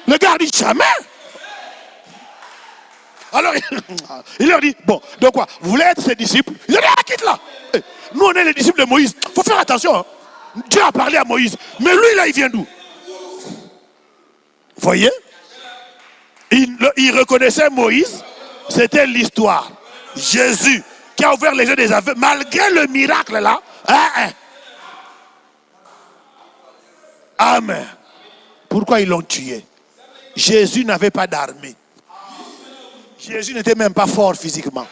Le gars dit jamais. Alors, il leur dit, bon, de quoi? Vous voulez être ses disciples? Il dit, ah, quitte là. Nous, on est les disciples de Moïse. Il faut faire attention. Hein. Dieu a parlé à Moïse. Mais lui, là, il vient d'où? Voyez? Il reconnaissait Moïse. C'était l'histoire. Jésus qui a ouvert les yeux des aveugles, malgré le miracle là. Amen. Pourquoi ils l'ont tué? Jésus n'avait pas d'armée. Jésus n'était même pas fort physiquement.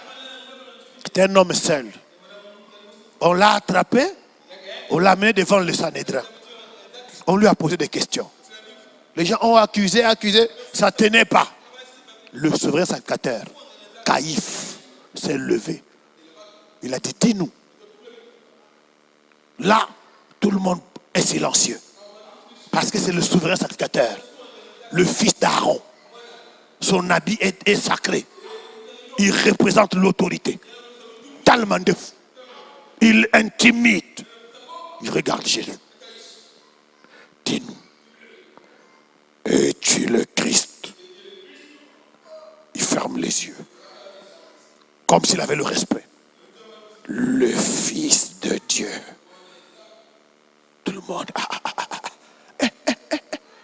C'était un homme seul. On l'a attrapé, on l'a amené devant le Sanhédrin. On lui a posé des questions. Les gens ont accusé, ça ne tenait pas. Le souverain sacrificateur, Caïphe, s'est levé. Il a dit, dis-nous. Là, tout le monde est silencieux. Parce que c'est le souverain sacrificateur, le fils d'Aaron. Son habit est sacré. Il représente l'autorité. Tellement de fou. Il intimide. Il regarde Jésus. Dis-nous, es-tu le Christ? Il ferme les yeux. Comme s'il avait le respect. Le Fils de Dieu. Tout le monde.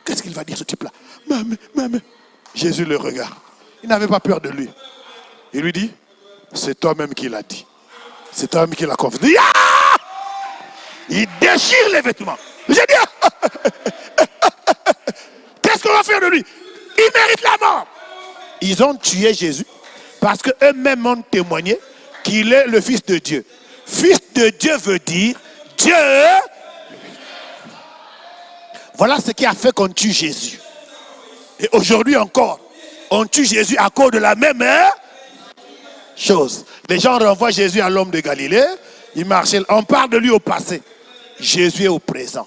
Qu'est-ce qu'il va dire ce type-là? Maman. Jésus le regarde. Il n'avait pas peur de lui. Il lui dit, c'est toi-même qui l'as dit. C'est toi-même qui l'as confié. Ah! Il déchire les vêtements. J'ai dit, qu'est-ce qu'on va faire de lui? Il mérite la mort. Ils ont tué Jésus parce qu'eux-mêmes ont témoigné qu'il est le Fils de Dieu. Fils de Dieu veut dire Dieu. Voilà ce qui a fait qu'on tue Jésus. Et aujourd'hui encore, on tue Jésus à cause de la même chose. Les gens renvoient Jésus à l'homme de Galilée. Il marchait. On parle de lui au passé. Jésus est au présent.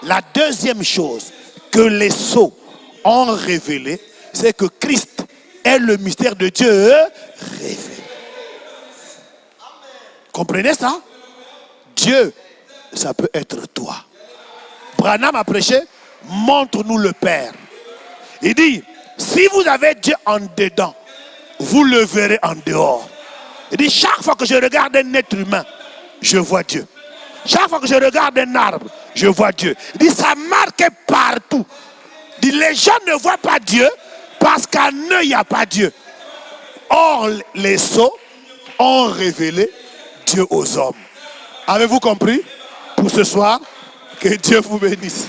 La deuxième chose que les sceaux ont révélé, c'est que Christ est le mystère de Dieu révélé. Comprenez ça? Dieu, ça peut être toi. Branham a prêché, montre-nous le Père. Il dit, si vous avez Dieu en dedans, vous le verrez en dehors. Il dit, chaque fois que je regarde un être humain, je vois Dieu. Chaque fois que je regarde un arbre, je vois Dieu. Il dit, ça marque partout. Il dit, les gens ne voient pas Dieu parce qu'en eux, il n'y a pas Dieu. Or, les sceaux ont révélé Dieu aux hommes. Avez-vous compris? Pour ce soir, que Dieu vous bénisse.